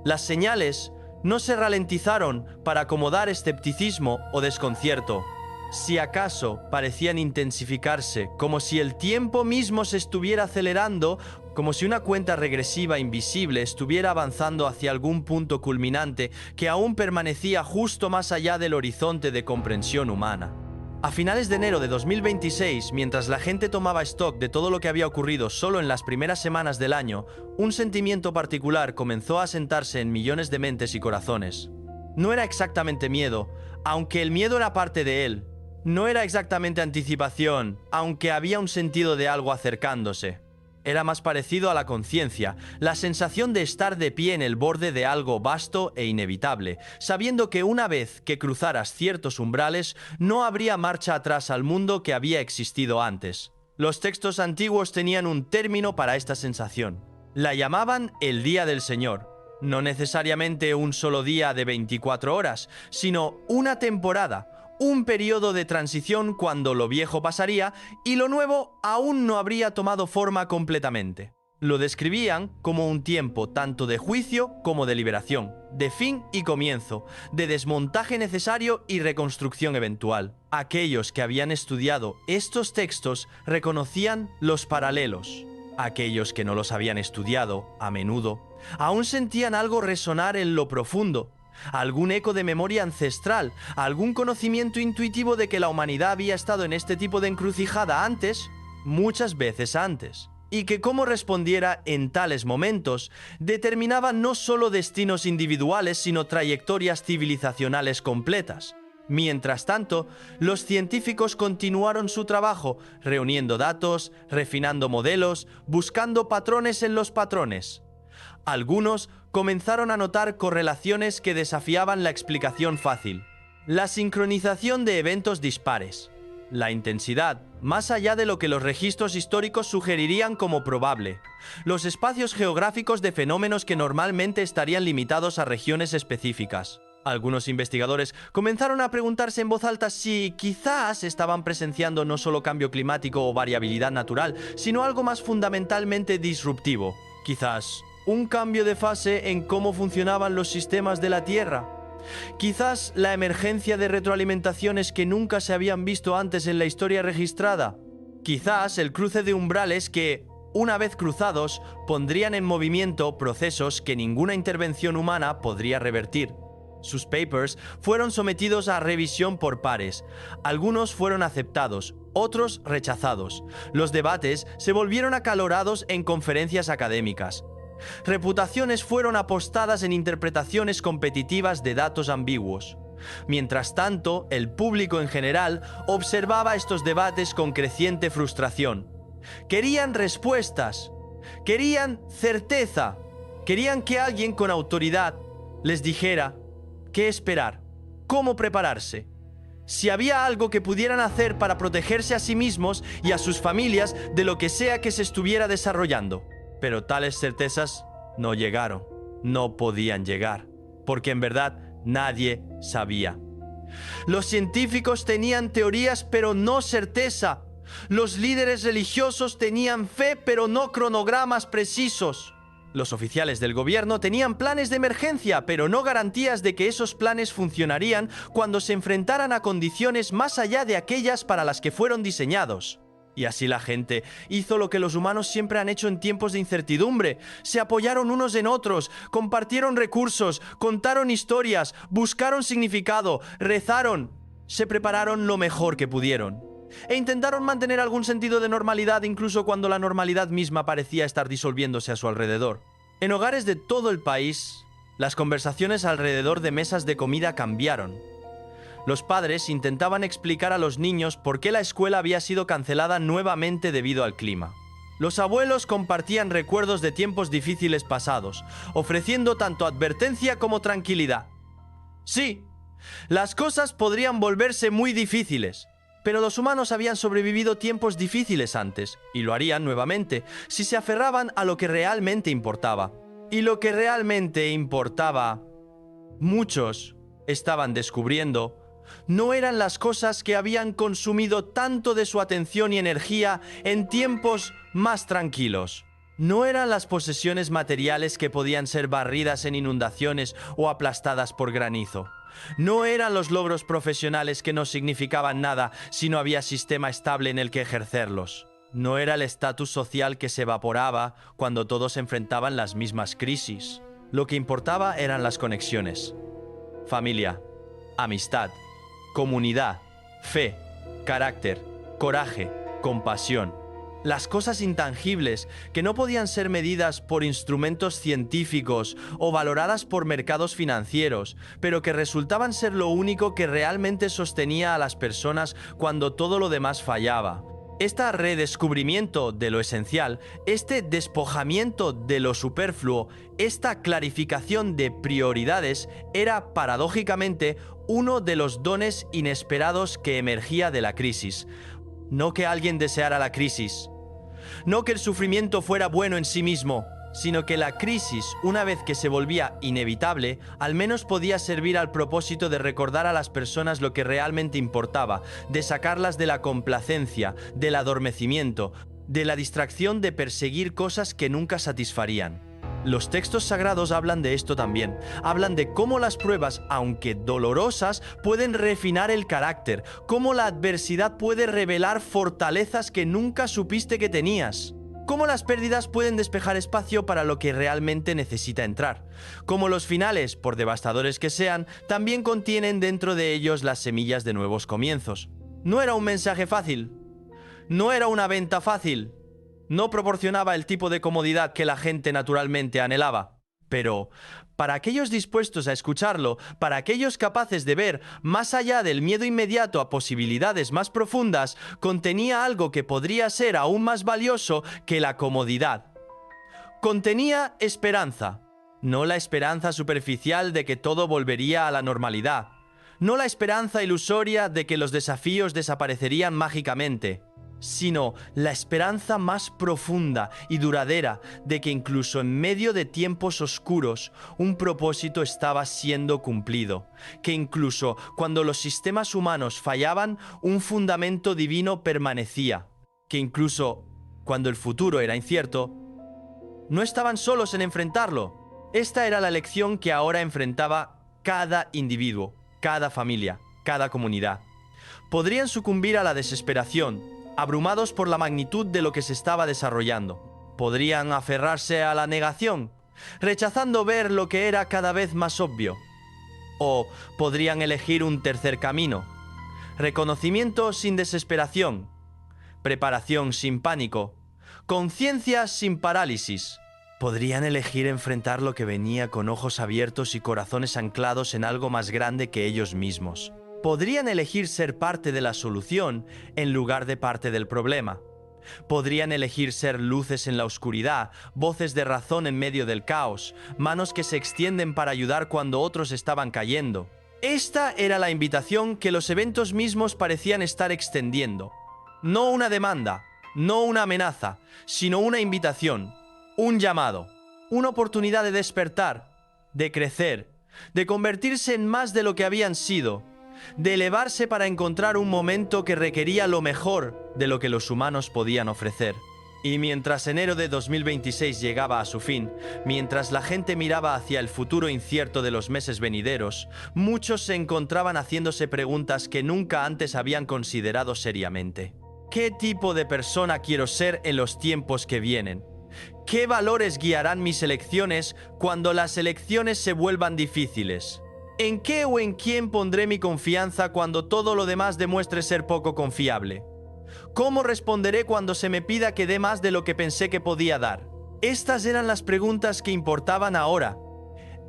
Las señales no se ralentizaron para acomodar escepticismo o desconcierto. Si acaso parecían intensificarse, como si el tiempo mismo se estuviera acelerando, como si una cuenta regresiva invisible estuviera avanzando hacia algún punto culminante que aún permanecía justo más allá del horizonte de comprensión humana. A finales de enero de 2026, mientras la gente tomaba stock de todo lo que había ocurrido solo en las primeras semanas del año, un sentimiento particular comenzó a asentarse en millones de mentes y corazones. No era exactamente miedo, aunque el miedo era parte de él. No era exactamente anticipación, aunque había un sentido de algo acercándose. Era más parecido a la conciencia, la sensación de estar de pie en el borde de algo vasto e inevitable, sabiendo que una vez que cruzaras ciertos umbrales, no habría marcha atrás al mundo que había existido antes. Los textos antiguos tenían un término para esta sensación. La llamaban el Día del Señor. No necesariamente un solo día de 24 horas, sino una temporada, un periodo de transición cuando lo viejo pasaría y lo nuevo aún no habría tomado forma completamente. Lo describían como un tiempo tanto de juicio como de liberación, de fin y comienzo, de desmontaje necesario y reconstrucción eventual. Aquellos que habían estudiado estos textos reconocían los paralelos. Aquellos que no los habían estudiado, a menudo, aún sentían algo resonar en lo profundo, algún eco de memoria ancestral, algún conocimiento intuitivo de que la humanidad había estado en este tipo de encrucijada antes, muchas veces antes, y que cómo respondiera en tales momentos determinaba no solo destinos individuales, sino trayectorias civilizacionales completas. Mientras tanto, los científicos continuaron su trabajo, reuniendo datos, refinando modelos, buscando patrones en los patrones. Algunos comenzaron a notar correlaciones que desafiaban la explicación fácil. La sincronización de eventos dispares. La intensidad, más allá de lo que los registros históricos sugerirían como probable. Los espacios geográficos de fenómenos que normalmente estarían limitados a regiones específicas. Algunos investigadores comenzaron a preguntarse en voz alta si quizás estaban presenciando no solo cambio climático o variabilidad natural, sino algo más fundamentalmente disruptivo. Quizás un cambio de fase en cómo funcionaban los sistemas de la Tierra. Quizás la emergencia de retroalimentaciones que nunca se habían visto antes en la historia registrada. Quizás el cruce de umbrales que, una vez cruzados, pondrían en movimiento procesos que ninguna intervención humana podría revertir. Sus papers fueron sometidos a revisión por pares. Algunos fueron aceptados, otros rechazados. Los debates se volvieron acalorados en conferencias académicas. Reputaciones fueron apostadas en interpretaciones competitivas de datos ambiguos. Mientras tanto, el público en general observaba estos debates con creciente frustración. Querían respuestas, querían certeza, querían que alguien con autoridad les dijera qué esperar, cómo prepararse, si había algo que pudieran hacer para protegerse a sí mismos y a sus familias de lo que sea que se estuviera desarrollando. Pero tales certezas no llegaron, no podían llegar, porque en verdad nadie sabía. Los científicos tenían teorías pero no certeza. Los líderes religiosos tenían fe pero no cronogramas precisos. Los oficiales del gobierno tenían planes de emergencia, pero no garantías de que esos planes funcionarían cuando se enfrentaran a condiciones más allá de aquellas para las que fueron diseñados. Y así la gente hizo lo que los humanos siempre han hecho en tiempos de incertidumbre. Se apoyaron unos en otros, compartieron recursos, contaron historias, buscaron significado, rezaron, se prepararon lo mejor que pudieron. E intentaron mantener algún sentido de normalidad incluso cuando la normalidad misma parecía estar disolviéndose a su alrededor. En hogares de todo el país, las conversaciones alrededor de mesas de comida cambiaron. Los padres intentaban explicar a los niños por qué la escuela había sido cancelada nuevamente debido al clima. Los abuelos compartían recuerdos de tiempos difíciles pasados, ofreciendo tanto advertencia como tranquilidad. Sí, las cosas podrían volverse muy difíciles, pero los humanos habían sobrevivido tiempos difíciles antes, y lo harían nuevamente, si se aferraban a lo que realmente importaba. Y lo que realmente importaba, muchos estaban descubriendo, no eran las cosas que habían consumido tanto de su atención y energía en tiempos más tranquilos. No eran las posesiones materiales que podían ser barridas en inundaciones o aplastadas por granizo. No eran los logros profesionales que no significaban nada si no había sistema estable en el que ejercerlos. No era el estatus social que se evaporaba cuando todos enfrentaban las mismas crisis. Lo que importaba eran las conexiones. Familia, amistad, comunidad, fe, carácter, coraje, compasión. Las cosas intangibles que no podían ser medidas por instrumentos científicos o valoradas por mercados financieros, pero que resultaban ser lo único que realmente sostenía a las personas cuando todo lo demás fallaba. Este redescubrimiento de lo esencial, este despojamiento de lo superfluo, esta clarificación de prioridades era, paradójicamente, uno de los dones inesperados que emergía de la crisis. No que alguien deseara la crisis, no que el sufrimiento fuera bueno en sí mismo, sino que la crisis, una vez que se volvía inevitable, al menos podía servir al propósito de recordar a las personas lo que realmente importaba, de sacarlas de la complacencia, del adormecimiento, de la distracción de perseguir cosas que nunca satisfarían. Los textos sagrados hablan de esto también. Hablan de cómo las pruebas, aunque dolorosas, pueden refinar el carácter, cómo la adversidad puede revelar fortalezas que nunca supiste que tenías, cómo las pérdidas pueden despejar espacio para lo que realmente necesita entrar, cómo los finales, por devastadores que sean, también contienen dentro de ellos las semillas de nuevos comienzos. No era un mensaje fácil, no era una venta fácil, no proporcionaba el tipo de comodidad que la gente naturalmente anhelaba. Pero, para aquellos dispuestos a escucharlo, para aquellos capaces de ver más allá del miedo inmediato a posibilidades más profundas, contenía algo que podría ser aún más valioso que la comodidad. Contenía esperanza. No la esperanza superficial de que todo volvería a la normalidad. No la esperanza ilusoria de que los desafíos desaparecerían mágicamente, sino la esperanza más profunda y duradera de que incluso en medio de tiempos oscuros un propósito estaba siendo cumplido, que incluso cuando los sistemas humanos fallaban, un fundamento divino permanecía, que incluso cuando el futuro era incierto, no estaban solos en enfrentarlo. Esta era la lección que ahora enfrentaba cada individuo, cada familia, cada comunidad. Podrían sucumbir a la desesperación, abrumados por la magnitud de lo que se estaba desarrollando. Podrían aferrarse a la negación, rechazando ver lo que era cada vez más obvio. O podrían elegir un tercer camino: reconocimiento sin desesperación, preparación sin pánico, conciencia sin parálisis. Podrían elegir enfrentar lo que venía con ojos abiertos y corazones anclados en algo más grande que ellos mismos. Podrían elegir ser parte de la solución en lugar de parte del problema. Podrían elegir ser luces en la oscuridad, voces de razón en medio del caos, manos que se extienden para ayudar cuando otros estaban cayendo. Esta era la invitación que los eventos mismos parecían estar extendiendo. No una demanda, no una amenaza, sino una invitación, un llamado, una oportunidad de despertar, de crecer, de convertirse en más de lo que habían sido, de elevarse para encontrar un momento que requería lo mejor de lo que los humanos podían ofrecer. Y mientras enero de 2026 llegaba a su fin, mientras la gente miraba hacia el futuro incierto de los meses venideros, muchos se encontraban haciéndose preguntas que nunca antes habían considerado seriamente. ¿Qué tipo de persona quiero ser en los tiempos que vienen? ¿Qué valores guiarán mis elecciones cuando las elecciones se vuelvan difíciles? ¿En qué o en quién pondré mi confianza cuando todo lo demás demuestre ser poco confiable? ¿Cómo responderé cuando se me pida que dé más de lo que pensé que podía dar? Estas eran las preguntas que importaban ahora.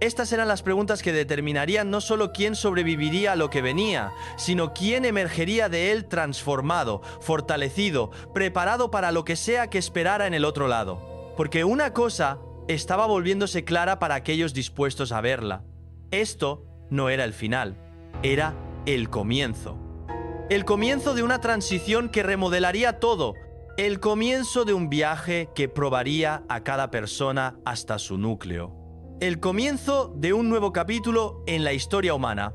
Estas eran las preguntas que determinarían no solo quién sobreviviría a lo que venía, sino quién emergería de él transformado, fortalecido, preparado para lo que sea que esperara en el otro lado. Porque una cosa estaba volviéndose clara para aquellos dispuestos a verla. Esto no era el final, era el comienzo. El comienzo de una transición que remodelaría todo. El comienzo de un viaje que probaría a cada persona hasta su núcleo. El comienzo de un nuevo capítulo en la historia humana,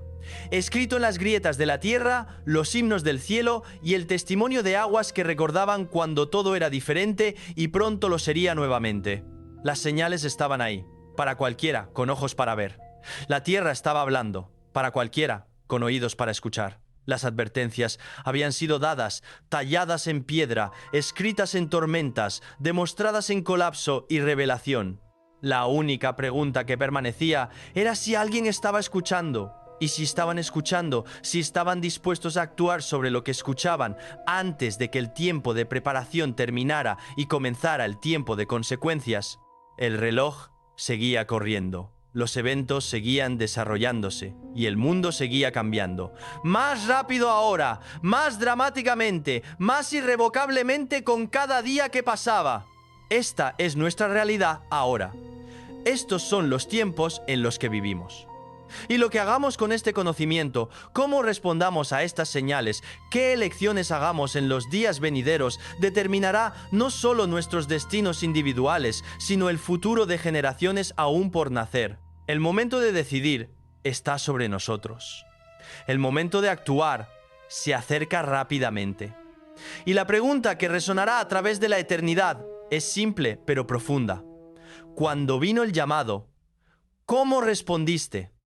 escrito en las grietas de la tierra, los himnos del cielo y el testimonio de aguas que recordaban cuando todo era diferente y pronto lo sería nuevamente. Las señales estaban ahí, para cualquiera con ojos para ver. La tierra estaba hablando, para cualquiera con oídos para escuchar. Las advertencias habían sido dadas, talladas en piedra, escritas en tormentas, demostradas en colapso y revelación. La única pregunta que permanecía era si alguien estaba escuchando. Y si estaban escuchando, si estaban dispuestos a actuar sobre lo que escuchaban antes de que el tiempo de preparación terminara y comenzara el tiempo de consecuencias. El reloj seguía corriendo. Los eventos seguían desarrollándose y el mundo seguía cambiando. Más rápido ahora, más dramáticamente, más irrevocablemente con cada día que pasaba. Esta es nuestra realidad ahora. Estos son los tiempos en los que vivimos. Y lo que hagamos con este conocimiento, cómo respondamos a estas señales, qué elecciones hagamos en los días venideros, determinará no solo nuestros destinos individuales, sino el futuro de generaciones aún por nacer. El momento de decidir está sobre nosotros. El momento de actuar se acerca rápidamente. Y la pregunta que resonará a través de la eternidad es simple pero profunda. Cuando vino el llamado, ¿cómo respondiste?